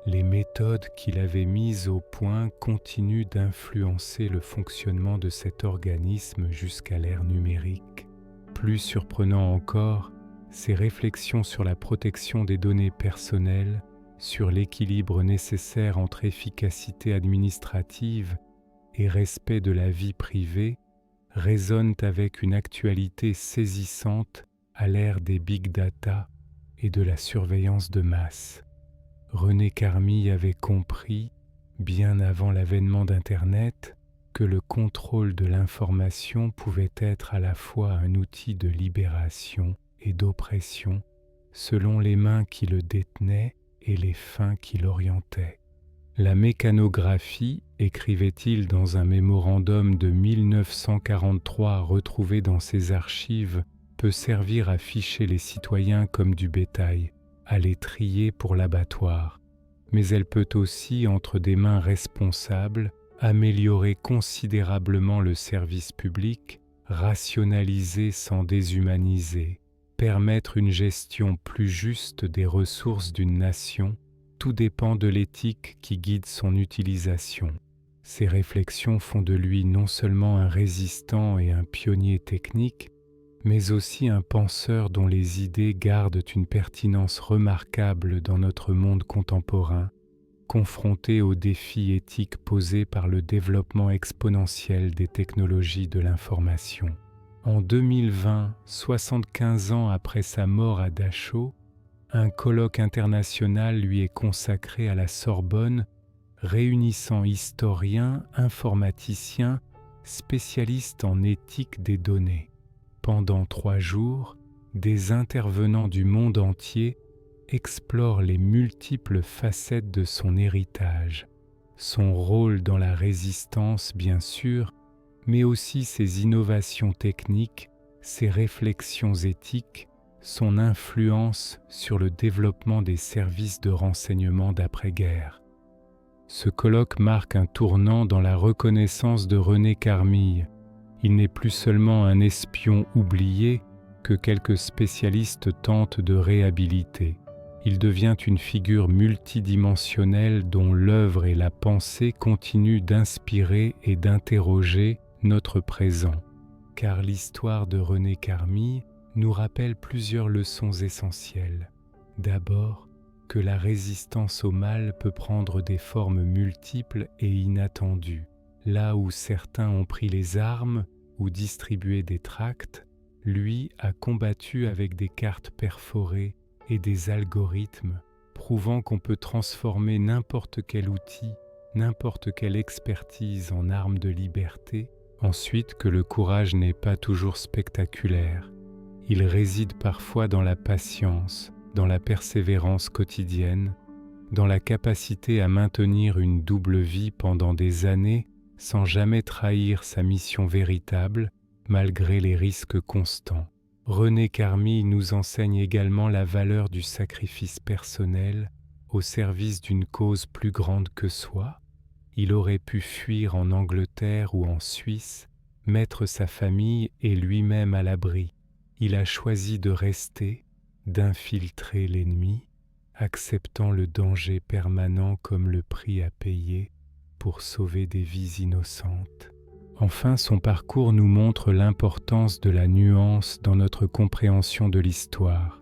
Les méthodes qu'il avait mises au point continuent d'influencer le fonctionnement de cet organisme jusqu'à l'ère numérique. Plus surprenant encore, ses réflexions sur la protection des données personnelles, sur l'équilibre nécessaire entre efficacité administrative et respect de la vie privée, résonnent avec une actualité saisissante à l'ère des big data et de la surveillance de masse. René Carmille avait compris, bien avant l'avènement d'Internet, que le contrôle de l'information pouvait être à la fois un outil de libération et d'oppression, selon les mains qui le détenaient et les fins qui l'orientaient. La mécanographie, écrivait-il dans un mémorandum de 1943 retrouvé dans ses archives, peut servir à ficher les citoyens comme du bétail, à les trier pour l'abattoir, mais elle peut aussi, entre des mains responsables, améliorer considérablement le service public, rationaliser sans déshumaniser, permettre une gestion plus juste des ressources d'une nation. Tout dépend de l'éthique qui guide son utilisation. Ces réflexions font de lui non seulement un résistant et un pionnier technique, mais aussi un penseur dont les idées gardent une pertinence remarquable dans notre monde contemporain, confronté aux défis éthiques posés par le développement exponentiel des technologies de l'information. En 2020, 75 ans après sa mort à Dachau, un colloque international lui est consacré à la Sorbonne, réunissant historiens, informaticiens, spécialistes en éthique des données. Pendant 3 jours, des intervenants du monde entier explorent les multiples facettes de son héritage, son rôle dans la résistance bien sûr, mais aussi ses innovations techniques, ses réflexions éthiques, son influence sur le développement des services de renseignement d'après-guerre. Ce colloque marque un tournant dans la reconnaissance de René Carmille. Il n'est plus seulement un espion oublié que quelques spécialistes tentent de réhabiliter. Il devient une figure multidimensionnelle dont l'œuvre et la pensée continuent d'inspirer et d'interroger notre présent. Car l'histoire de René Carmille nous rappelle plusieurs leçons essentielles. D'abord, que la résistance au mal peut prendre des formes multiples et inattendues. Là où certains ont pris les armes ou distribué des tracts, lui a combattu avec des cartes perforées et des algorithmes, prouvant qu'on peut transformer n'importe quel outil, n'importe quelle expertise en arme de liberté. Ensuite, que le courage n'est pas toujours spectaculaire. Il réside parfois dans la patience, dans la persévérance quotidienne, dans la capacité à maintenir une double vie pendant des années sans jamais trahir sa mission véritable, malgré les risques constants. René Carmille nous enseigne également la valeur du sacrifice personnel au service d'une cause plus grande que soi. Il aurait pu fuir en Angleterre ou en Suisse, mettre sa famille et lui-même à l'abri. Il a choisi de rester, d'infiltrer l'ennemi, acceptant le danger permanent comme le prix à payer pour sauver des vies innocentes. Enfin, son parcours nous montre l'importance de la nuance dans notre compréhension de l'histoire.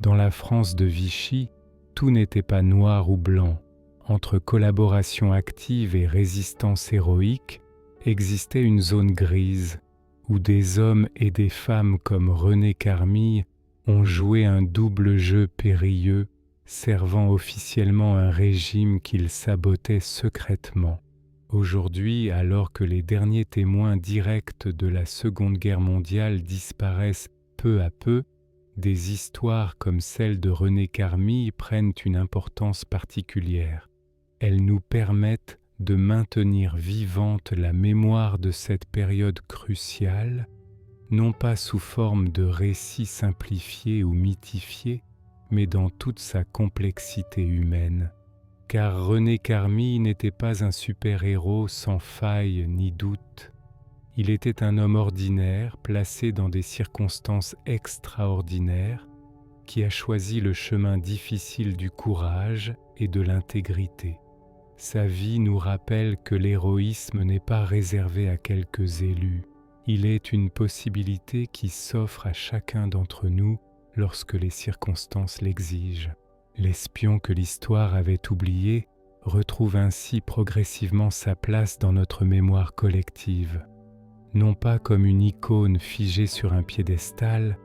Dans la France de Vichy, tout n'était pas noir ou blanc. Entre collaboration active et résistance héroïque, existait une zone grise, où des hommes et des femmes comme René Carmille ont joué un double jeu périlleux, servant officiellement un régime qu'ils sabotaient secrètement. Aujourd'hui, alors que les derniers témoins directs de la Seconde Guerre mondiale disparaissent peu à peu, des histoires comme celle de René Carmille prennent une importance particulière. Elles nous permettent de maintenir vivante la mémoire de cette période cruciale, non pas sous forme de récits simplifiés ou mythifiés, mais dans toute sa complexité humaine. Car René Carmille n'était pas un super-héros sans faille ni doute. Il était un homme ordinaire, placé dans des circonstances extraordinaires, qui a choisi le chemin difficile du courage et de l'intégrité. Sa vie nous rappelle que l'héroïsme n'est pas réservé à quelques élus. Il est une possibilité qui s'offre à chacun d'entre nous lorsque les circonstances l'exigent. L'espion que l'histoire avait oublié retrouve ainsi progressivement sa place dans notre mémoire collective, non pas comme une icône figée sur un piédestal,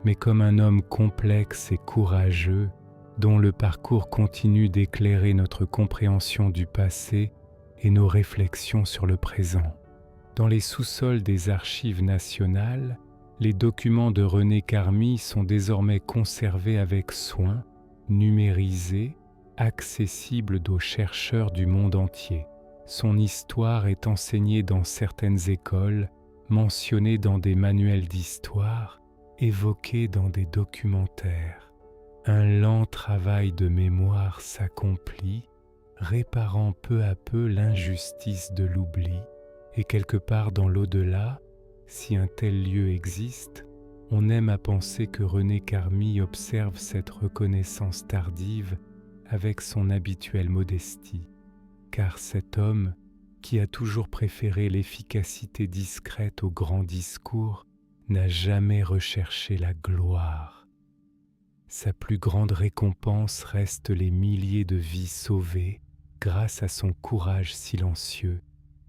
mais comme un homme complexe et courageux dont le parcours continue d'éclairer notre compréhension du passé et nos réflexions sur le présent. Dans les sous-sols des archives nationales, les documents de René Carmille sont désormais conservés avec soin, numérisés, accessibles aux chercheurs du monde entier. Son histoire est enseignée dans certaines écoles, mentionnée dans des manuels d'histoire, évoquée dans des documentaires. Un lent travail de mémoire s'accomplit, réparant peu à peu l'injustice de l'oubli, et quelque part dans l'au-delà, si un tel lieu existe, on aime à penser que René Carmille observe cette reconnaissance tardive avec son habituelle modestie, car cet homme, qui a toujours préféré l'efficacité discrète au grand discours, n'a jamais recherché la gloire. Sa plus grande récompense reste les milliers de vies sauvées grâce à son courage silencieux,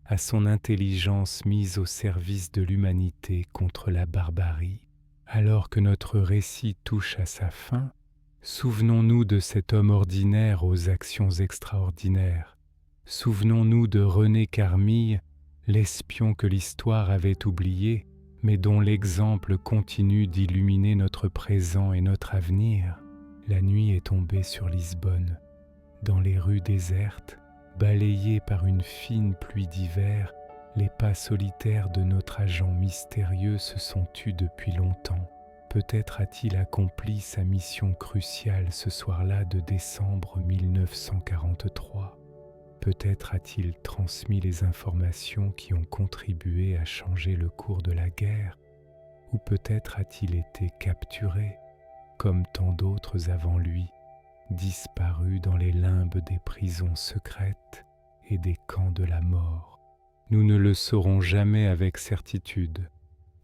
à son intelligence mise au service de l'humanité contre la barbarie. Alors que notre récit touche à sa fin, souvenons-nous de cet homme ordinaire aux actions extraordinaires. Souvenons-nous de René Carmille, l'espion que l'histoire avait oublié, mais dont l'exemple continue d'illuminer notre présent et notre avenir. La nuit est tombée sur Lisbonne. Dans les rues désertes, balayées par une fine pluie d'hiver, les pas solitaires de notre agent mystérieux se sont tus depuis longtemps. Peut-être a-t-il accompli sa mission cruciale ce soir-là de décembre 1943. Peut-être a-t-il transmis les informations qui ont contribué à changer le cours de la guerre, ou peut-être a-t-il été capturé, comme tant d'autres avant lui, disparu dans les limbes des prisons secrètes et des camps de la mort. Nous ne le saurons jamais avec certitude,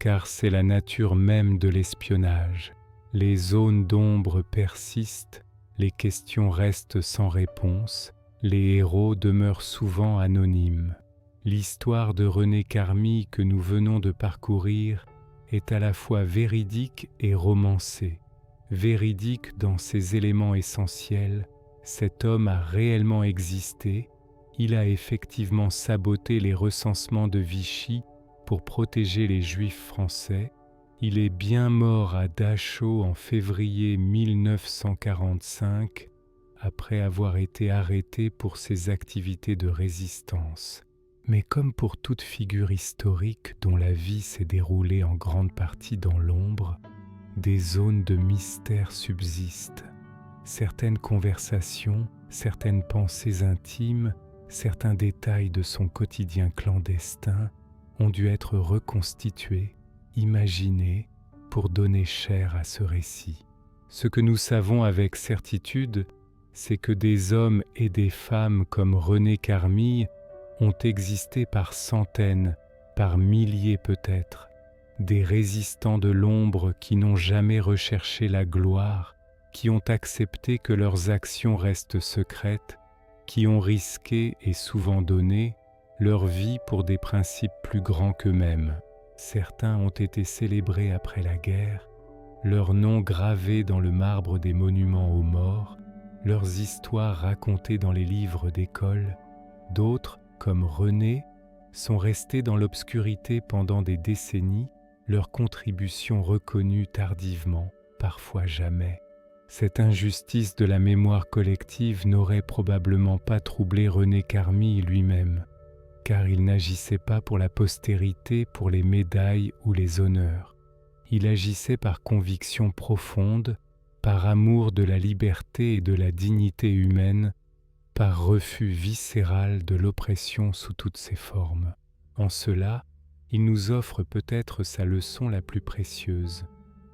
car c'est la nature même de l'espionnage. Les zones d'ombre persistent, les questions restent sans réponse, les héros demeurent souvent anonymes. L'histoire de René Carmille que nous venons de parcourir est à la fois véridique et romancé. Véridique dans ses éléments essentiels, cet homme a réellement existé, il a effectivement saboté les recensements de Vichy pour protéger les Juifs français, il est bien mort à Dachau en février 1945, après avoir été arrêté pour ses activités de résistance. Mais comme pour toute figure historique dont la vie s'est déroulée en grande partie dans l'ombre, des zones de mystère subsistent. Certaines conversations, certaines pensées intimes, certains détails de son quotidien clandestin ont dû être reconstitués, imaginés, pour donner chair à ce récit. Ce que nous savons avec certitude, c'est que des hommes et des femmes comme René Carmille ont existé par centaines, par milliers peut-être, des résistants de l'ombre qui n'ont jamais recherché la gloire, qui ont accepté que leurs actions restent secrètes, qui ont risqué et souvent donné leur vie pour des principes plus grands qu'eux-mêmes. Certains ont été célébrés après la guerre, leurs noms gravés dans le marbre des monuments aux morts, leurs histoires racontées dans les livres d'école. D'autres, comme René, sont restés dans l'obscurité pendant des décennies, leurs contributions reconnues tardivement, parfois jamais. Cette injustice de la mémoire collective n'aurait probablement pas troublé René Carmille lui-même, car il n'agissait pas pour la postérité, pour les médailles ou les honneurs. Il agissait par conviction profonde, par amour de la liberté et de la dignité humaine, par refus viscéral de l'oppression sous toutes ses formes. En cela, il nous offre peut-être sa leçon la plus précieuse.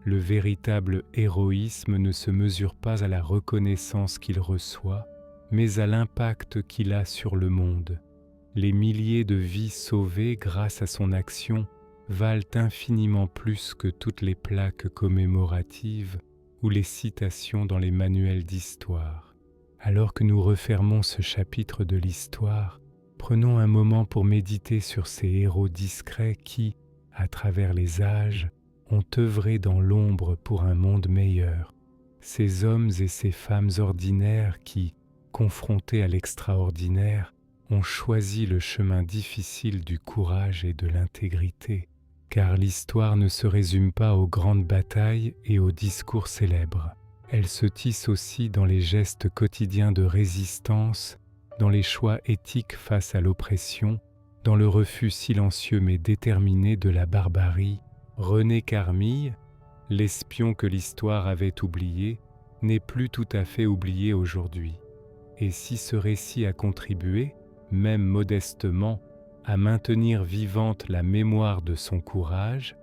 Le véritable héroïsme ne se mesure pas à la reconnaissance qu'il reçoit, mais à l'impact qu'il a sur le monde. Les milliers de vies sauvées grâce à son action valent infiniment plus que toutes les plaques commémoratives ou les citations dans les manuels d'histoire. Alors que nous refermons ce chapitre de l'histoire, prenons un moment pour méditer sur ces héros discrets qui, à travers les âges, ont œuvré dans l'ombre pour un monde meilleur. Ces hommes et ces femmes ordinaires qui, confrontés à l'extraordinaire, ont choisi le chemin difficile du courage et de l'intégrité, car l'histoire ne se résume pas aux grandes batailles et aux discours célèbres. Elle se tisse aussi dans les gestes quotidiens de résistance, dans les choix éthiques face à l'oppression, dans le refus silencieux mais déterminé de la barbarie. René Carmille, l'espion que l'histoire avait oublié, n'est plus tout à fait oublié aujourd'hui. Et si ce récit a contribué, même modestement, à maintenir vivante la mémoire de son courage,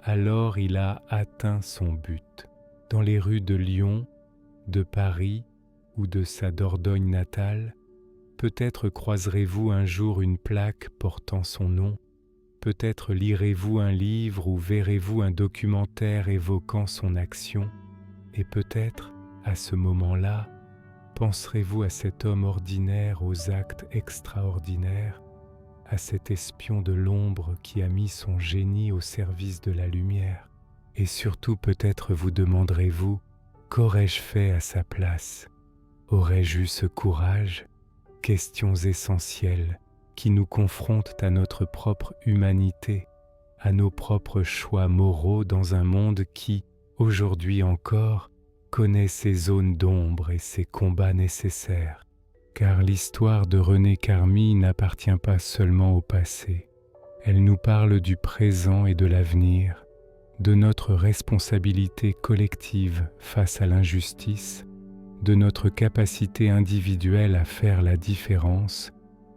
alors il a atteint son but. Dans les rues de Lyon, de Paris ou de sa Dordogne natale, peut-être croiserez-vous un jour une plaque portant son nom, peut-être lirez-vous un livre ou verrez-vous un documentaire évoquant son action, et peut-être, à ce moment-là, penserez-vous à cet homme ordinaire aux actes extraordinaires, à cet espion de l'ombre qui a mis son génie au service de la lumière. Et surtout peut-être vous demanderez-vous, qu'aurais-je fait à sa place? Aurais-je eu ce courage? Questions essentielles qui nous confrontent à notre propre humanité, à nos propres choix moraux dans un monde qui, aujourd'hui encore, connaît ses zones d'ombre et ses combats nécessaires. Car l'histoire de René Carmille n'appartient pas seulement au passé. Elle nous parle du présent et de l'avenir, de notre responsabilité collective face à l'injustice, de notre capacité individuelle à faire la différence,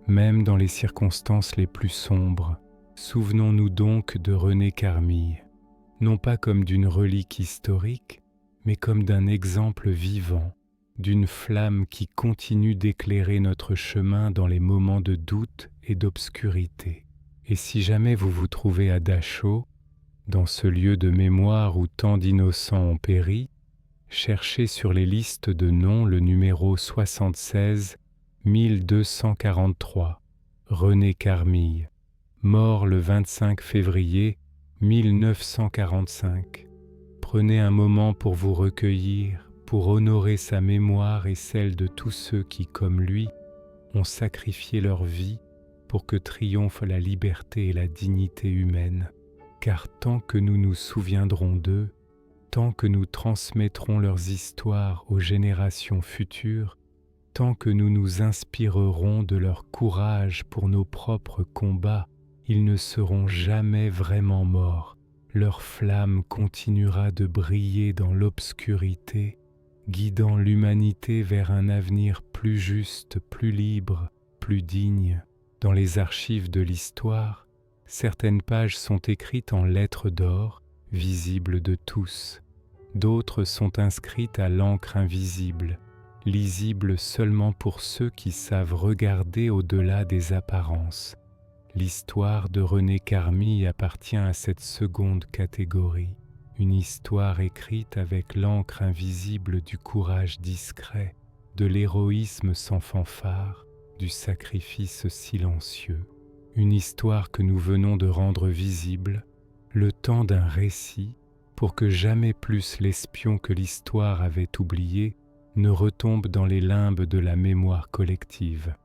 même dans les circonstances les plus sombres. Souvenons-nous donc de René Carmille, non pas comme d'une relique historique, mais comme d'un exemple vivant, d'une flamme qui continue d'éclairer notre chemin dans les moments de doute et d'obscurité. Et si jamais vous vous trouvez à Dachau, dans ce lieu de mémoire où tant d'innocents ont péri, cherchez sur les listes de noms le numéro 76 1243, René Carmille, mort le 25 février 1945. Prenez un moment pour vous recueillir, pour honorer sa mémoire et celle de tous ceux qui, comme lui, ont sacrifié leur vie pour que triomphe la liberté et la dignité humaine. Car tant que nous nous souviendrons d'eux, tant que nous transmettrons leurs histoires aux générations futures, tant que nous nous inspirerons de leur courage pour nos propres combats, ils ne seront jamais vraiment morts. Leur flamme continuera de briller dans l'obscurité, guidant l'humanité vers un avenir plus juste, plus libre, plus digne. Dans les archives de l'histoire, certaines pages sont écrites en lettres d'or, visibles de tous. D'autres sont inscrites à l'encre invisible, lisibles seulement pour ceux qui savent regarder au-delà des apparences. L'histoire de René Carmy appartient à cette seconde catégorie, une histoire écrite avec l'encre invisible du courage discret, de l'héroïsme sans fanfare, du sacrifice silencieux. Une histoire que nous venons de rendre visible, le temps d'un récit, pour que jamais plus l'espion que l'histoire avait oublié ne retombe dans les limbes de la mémoire collective.